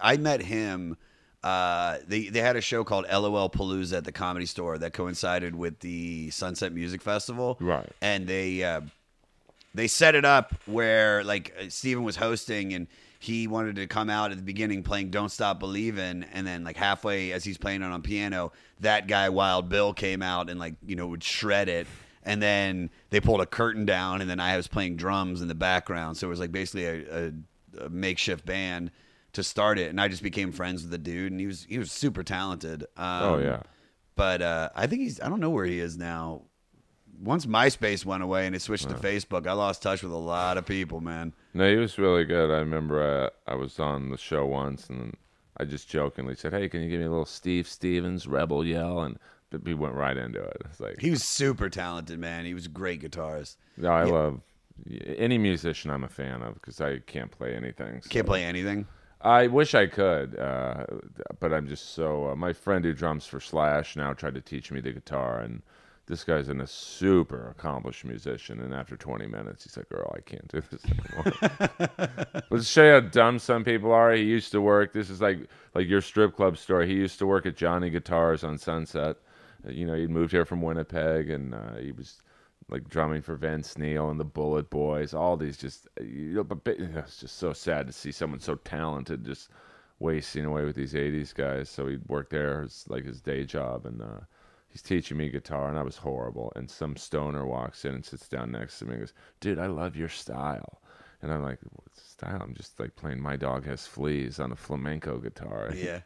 I met him. They had a show called LOL Palooza at the Comedy Store that coincided with the Sunset Music Festival. Right. And they set it up where like Steven was hosting, and he wanted to come out at the beginning playing Don't Stop Believin', and then like halfway as he's playing it on piano, that guy Wild Bill came out and like, would shred it. And then they pulled a curtain down, and then I was playing drums in the background. So it was like basically a makeshift band to start it, and I just became friends with the dude, and he was super talented. But I think I don't know where he is now. Once MySpace went away and it switched to Facebook, I lost touch with a lot of people, man. No, he was really good. I remember I was on the show once, and I just jokingly said, "Hey, can you give me a little Steve Stevens Rebel yell?" And he went right into it. It's like he was super talented, man. He was a great guitarist. No, I love any musician I'm a fan of because I can't play anything. So. Can't play anything? I wish I could, but I'm just so... my friend who drums for Slash now tried to teach me the guitar, and this guy's a super accomplished musician, and after 20 minutes, he's like, Earl, I can't do this anymore. But to show you how dumb some people are, he used to work... This is like your strip club story. He used to work at Johnny Guitars on Sunset. He'd moved here from Winnipeg, and he was... like drumming for Vince Neil and the Bullet Boys, all these just, it's just so sad to see someone so talented just wasting away with these 80s guys. So he'd work there as like his day job, and he's teaching me guitar, and I was horrible. And some stoner walks in and sits down next to me and goes, dude, I love your style. And I'm like, what's style? I'm just like playing My Dog Has Fleas on a flamenco guitar. Yeah.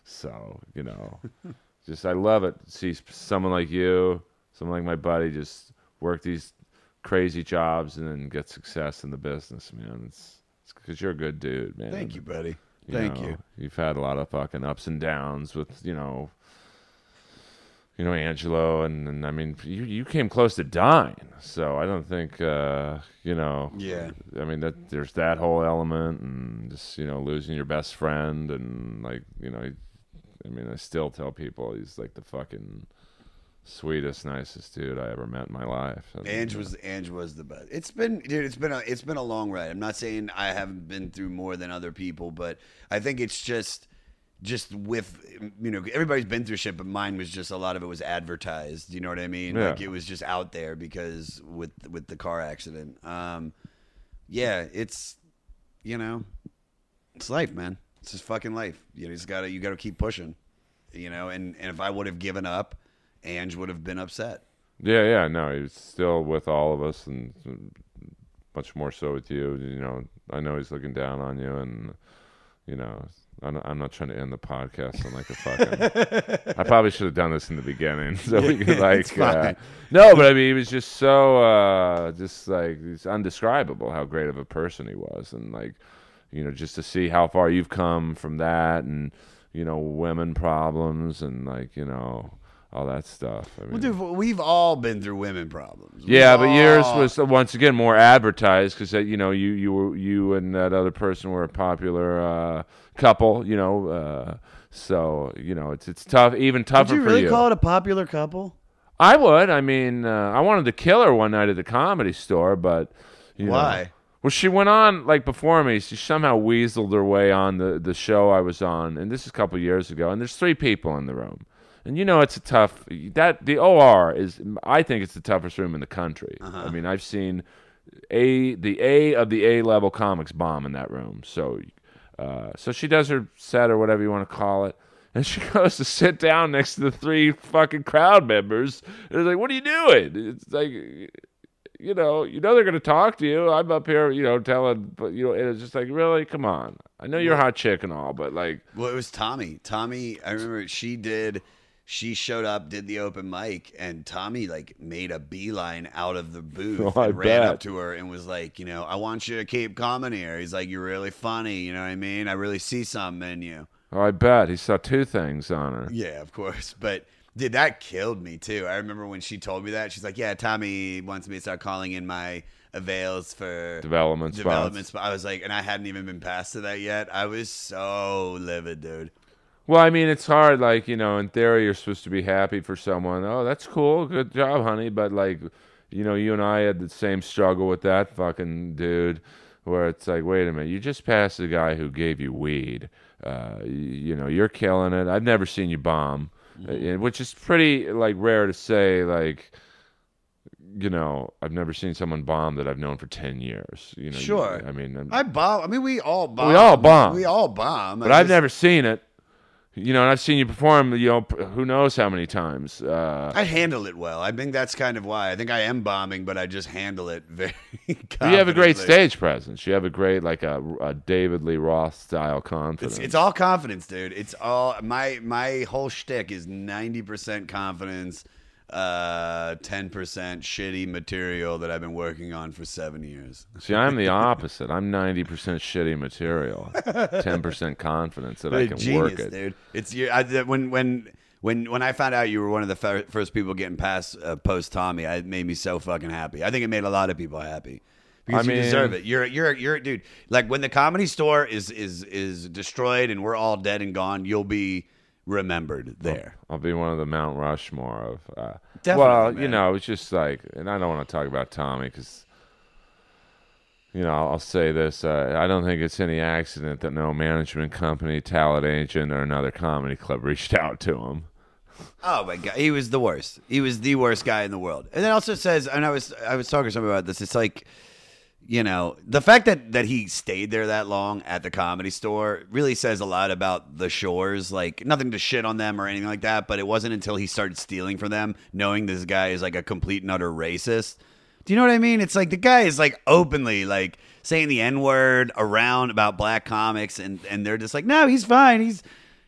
So, just I love it. See someone like you, someone like my buddy just work these crazy jobs and then get success in the business, man. It's because you're a good dude, man. Thank you, buddy. Thank you. You've had a lot of fucking ups and downs with, Angelo, and I mean, you came close to dying. So I don't think, Yeah. I mean, that there's that whole element, and just losing your best friend, and like I mean, I still tell people he's like the fucking sweetest, nicest dude I ever met in my life. And, Ange was the best. It's been a long ride. I'm not saying I haven't been through more than other people, but I think it's just with everybody's been through shit, but mine was just a lot of it was advertised. You know what I mean? Yeah. Like it was just out there because with the car accident. Yeah, it's it's life, man. It's just fucking life. You gotta keep pushing. And if I would have given up, Ange would have been upset. yeah, no, he's still with all of us, and much more so with you. I know he's looking down on you, and I'm not trying to end the podcast on like a fucking. I probably should have done this in the beginning, so we could no, but I mean, he was just so it's undescribable how great of a person he was, and like, just to see how far you've come from that, and women problems, and like all that stuff. I mean, Well, dude, we've all been through women problems. but yours was once again more advertised because you and that other person were a popular couple. So it's tough, even tougher for you. Would you really call it a popular couple? I would. I mean, I wanted to kill her one night at the Comedy Store, but Why? Well, she went on like before me. She somehow weaseled her way on the show I was on, and this is a couple years ago. And there's 3 people in the room. And it's a tough the OR is, I think it's the toughest room in the country. I mean, I've seen the A of the A level comics bomb in that room. So she does her set or whatever you want to call it, and she goes to sit down next to the 3 fucking crowd members. And it's like, what are you doing? It's like, they're going to talk to you. I'm up here, telling, but and it's just like, really, come on. I know you're a hot chick and all, but like, well, it was Tommy. I remember she showed up, did the open mic, and Tommy like made a beeline out of the booth and ran up to her and was like, I want you to keep coming here. He's like, you're really funny. You know what I mean? I really see something in you. Oh, I bet. He saw 2 things on her. Yeah, of course. But dude, that killed me too. I remember when she told me that. She's like, yeah, Tommy wants me to start calling in my avails for development spots. I was like, and I hadn't even been past to that yet. I was so livid, dude. Well, I mean, it's hard. Like, in theory, you're supposed to be happy for someone. Oh, that's cool. Good job, honey. But, like, you and I had the same struggle with that fucking dude where it's like, wait a minute. You just passed the guy who gave you weed. You're killing it. I've never seen you bomb, which is pretty, like, rare to say, like, I've never seen someone bomb that I've known for 10 years. Sure. I bomb. I mean, we all bomb. We all bomb. But I've never seen it. And I've seen you perform, who knows how many times. I handle it well. I think that's kind of why. I think I am bombing, but I just handle it very confidently. You have a great stage presence. You have a great, like a David Lee Roth style confidence. It's all confidence, dude. It's all, my whole shtick is 90% confidence, 10% shitty material that I've been working on for 7 years. See, I'm the opposite. I'm 90% shitty material, 10% confidence that I can work it. Dude. It's when I found out you were one of the first people getting past post Tommy, it made me so fucking happy. I think it made a lot of people happy. Because you deserve it. You're dude. Like when the Comedy Store is destroyed and we're all dead and gone, you'll be remembered there. I'll be one of the Mount Rushmore of. Definitely, well, it's just like, and I don't want to talk about Tommy because, I'll say this: I don't think it's any accident that no management company, talent agent, or another comedy club reached out to him. Oh my god, he was the worst. He was the worst guy in the world. And it also says, and I was talking to somebody about this. It's like, the fact that he stayed there that long at the Comedy Store really says a lot about the Shores. Like, nothing to shit on them or anything like that, but it wasn't until he started stealing from them, knowing this guy is like a complete and utter racist. Do you know what I mean? It's like the guy is like openly like saying the N-word around about black comics, and they're just like, no, he's fine. He's,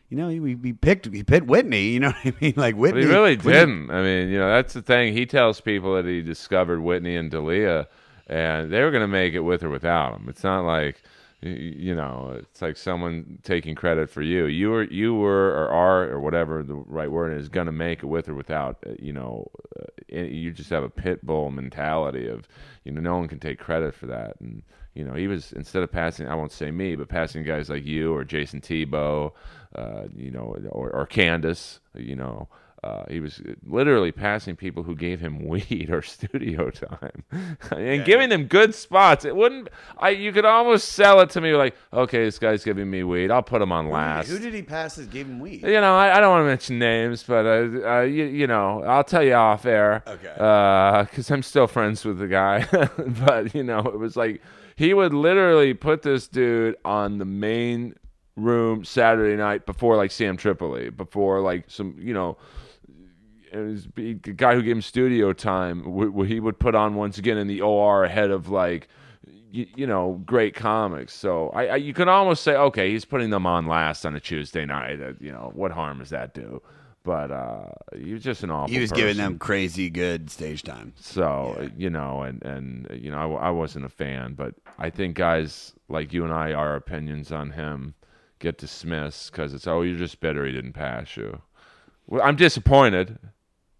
he picked Whitney. You know what I mean? Like Whitney. But he really didn't. I mean, that's the thing. He tells people that he discovered Whitney and D'Elia, and they were going to make it with or without him. It's not like, You know, it's like someone taking credit for you. You were, or are, or whatever the right word is, gonna make it with or without. You just have a pit bull mentality of, no one can take credit for that. And he was, instead of passing, I won't say me, but passing guys like you or Jason Tebow, or Candace, he was literally passing people who gave him weed or studio time, and giving them good spots. It wouldn't. You could almost sell it to me like, okay, this guy's giving me weed. I'll put him on last. Who did he pass that gave him weed? I don't want to mention names, but I'll tell you off air. Okay. Because I'm still friends with the guy, but it was like he would literally put this dude on the main room Saturday night before like Sam Tripoli, before like some it was the guy who gave him studio time. He would put on once again in the OR ahead of like great comics. So you can almost say, okay, he's putting them on last on a Tuesday night. What harm does that do? But he was just an awful. He was person. giving them crazy good stage time. So I wasn't a fan, but I think guys like you and I, our opinions on him get dismissed because it's, you're just bitter he didn't pass you. Well, I'm disappointed.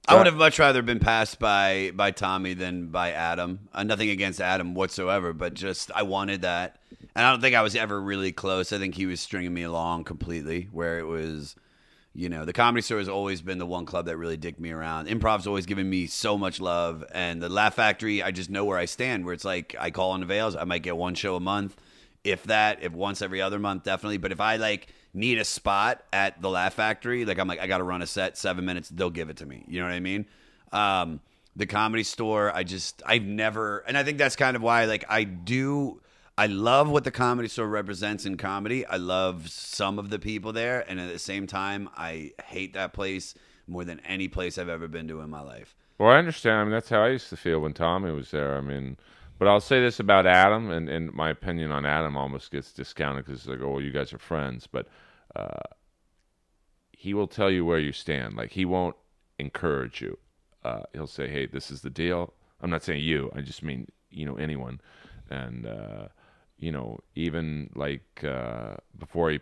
I would have much rather been passed by Tommy than by Adam. Nothing against Adam whatsoever, but just I wanted that. And I don't think I was ever really close. I think he was stringing me along completely, where it was, the Comedy Store has always been the one club that really dicked me around. Improv's always given me so much love. And the Laugh Factory, I just know where I stand, where it's like I call on the Veils. I might get one show a month. If once every other month, definitely. But if I need a spot at the Laugh Factory, I'm like, I got to run a set, 7 minutes, they'll give it to me. You know what I mean? The Comedy Store, I've never, and I think that's kind of why, I love what the Comedy Store represents in comedy. I love some of the people there. And at the same time, I hate that place more than any place I've ever been to in my life. Well, I understand. I mean, that's how I used to feel when Tommy was there. I mean, but I'll say this about Adam, and my opinion on Adam almost gets discounted because it's like, oh, well, you guys are friends. But he will tell you where you stand. Like, he won't encourage you. He'll say, hey, this is the deal. I'm not saying you. I just mean, anyone. And, even before he,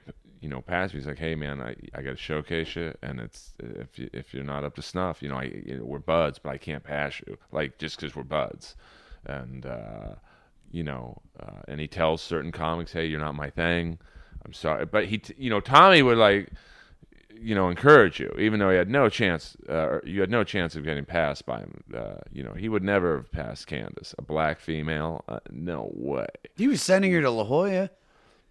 passed me, he's like, hey, man, I got to showcase you. And it's if you're not up to snuff, we're buds, but I can't pass you. Like, just because we're buds. And and he tells certain comics, hey, you're not my thing, I'm sorry, but he Tommy would encourage you, even though he had no chance, you had no chance of getting passed by him. He would never have passed Candace, a black female, no way. He was sending her to La Jolla.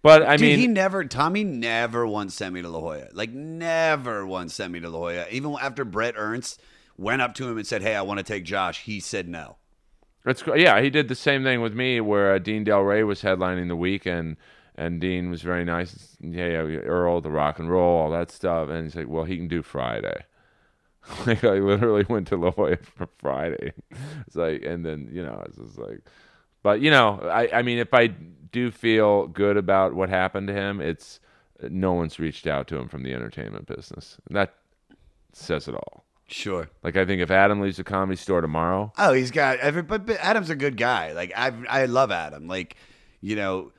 But I mean, Tommy never once sent me to La Jolla. Never once sent me to La Jolla. Even after Brett Ernst went up to him and said, hey, I want to take Josh, he said no. Yeah, he did the same thing with me, where Dean Del Rey was headlining the weekend, and Dean was very nice. Hey, Earl, the rock and roll, all that stuff, and he's like, well, he can do Friday. I literally went to La Jolla for Friday. It's like, and then it's just like, but I mean, if I do feel good about what happened to him, it's no one's reached out to him from the entertainment business, and that says it all. Sure. I think if Adam leaves the Comedy Store tomorrow. Oh, he's got but Adam's a good guy. I love Adam. But he'll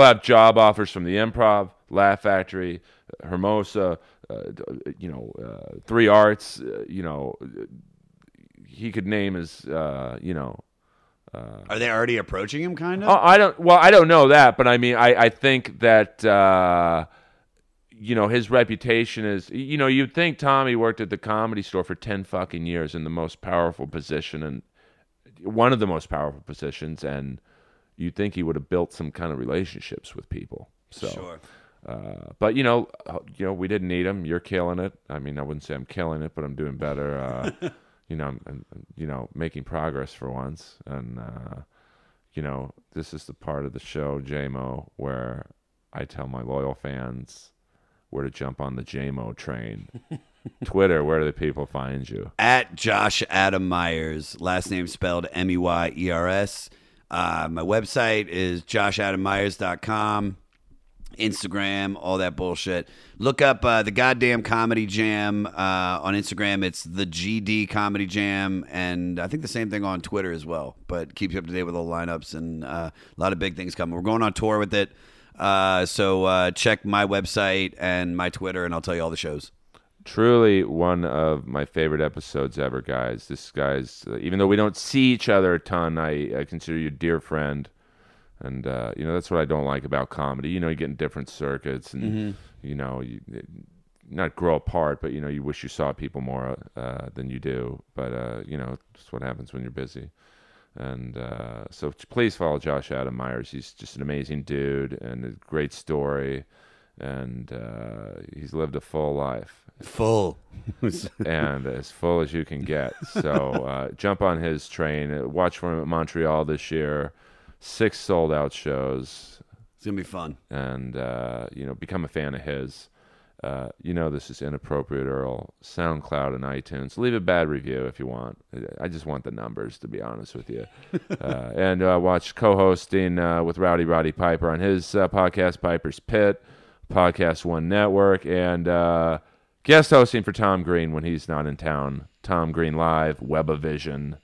have job offers from the Improv, Laugh Factory, Hermosa, 3 Arts. He could name his. Are they already approaching him? Kind of. I don't know that, but I mean, I think that. His reputation is, you'd think Tommy worked at the Comedy Store for 10 fucking years in the most powerful position, and one of the most powerful positions, and you'd think he would have built some kind of relationships with people. So, sure. But we didn't need him. You're killing it. I mean, I wouldn't say I'm killing it, but I'm doing better. I'm making progress for once, and this is the part of the show, JMO, where I tell my loyal fans where to jump on the JMO train. Twitter, where do the people find you? At Josh Adam Meyers, last name spelled Meyers. My website is joshadammeyers.com. Instagram, all that bullshit. Look up the goddamn Comedy Jam on Instagram. It's the GD Comedy Jam, and I think the same thing on Twitter as well. But keeps you up to date with all the lineups and a lot of big things coming. We're going on tour with it. So check my website and my Twitter, and I'll tell you all the shows. Truly one of my favorite episodes ever, guys. This guy's, even though we don't see each other a ton, I consider you a dear friend. And, that's what I don't like about comedy. You get in different circuits and, you not grow apart, but, you wish you saw people more than you do. But, it's what happens when you're busy. And so please follow Josh Adam Meyers. He's just an amazing dude and a great story. And he's lived a full life. Full. And as full as you can get. So jump on his train. Watch for him at Montreal this year. 6 sold-out shows. It's going to be fun. And, become a fan of his. This is Inappropriate Earl, SoundCloud and iTunes. Leave a bad review if you want. I just want the numbers, to be honest with you. And watch co-hosting with Rowdy Roddy Piper on his podcast, Piper's Pit, Podcast One Network, and guest hosting for Tom Green when he's not in town. Tom Green Live, Webavision,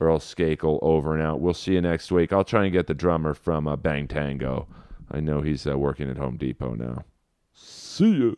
Earl Skakel, over and out. We'll see you next week. I'll try and get the drummer from Bang Tango. I know he's working at Home Depot now. See ya.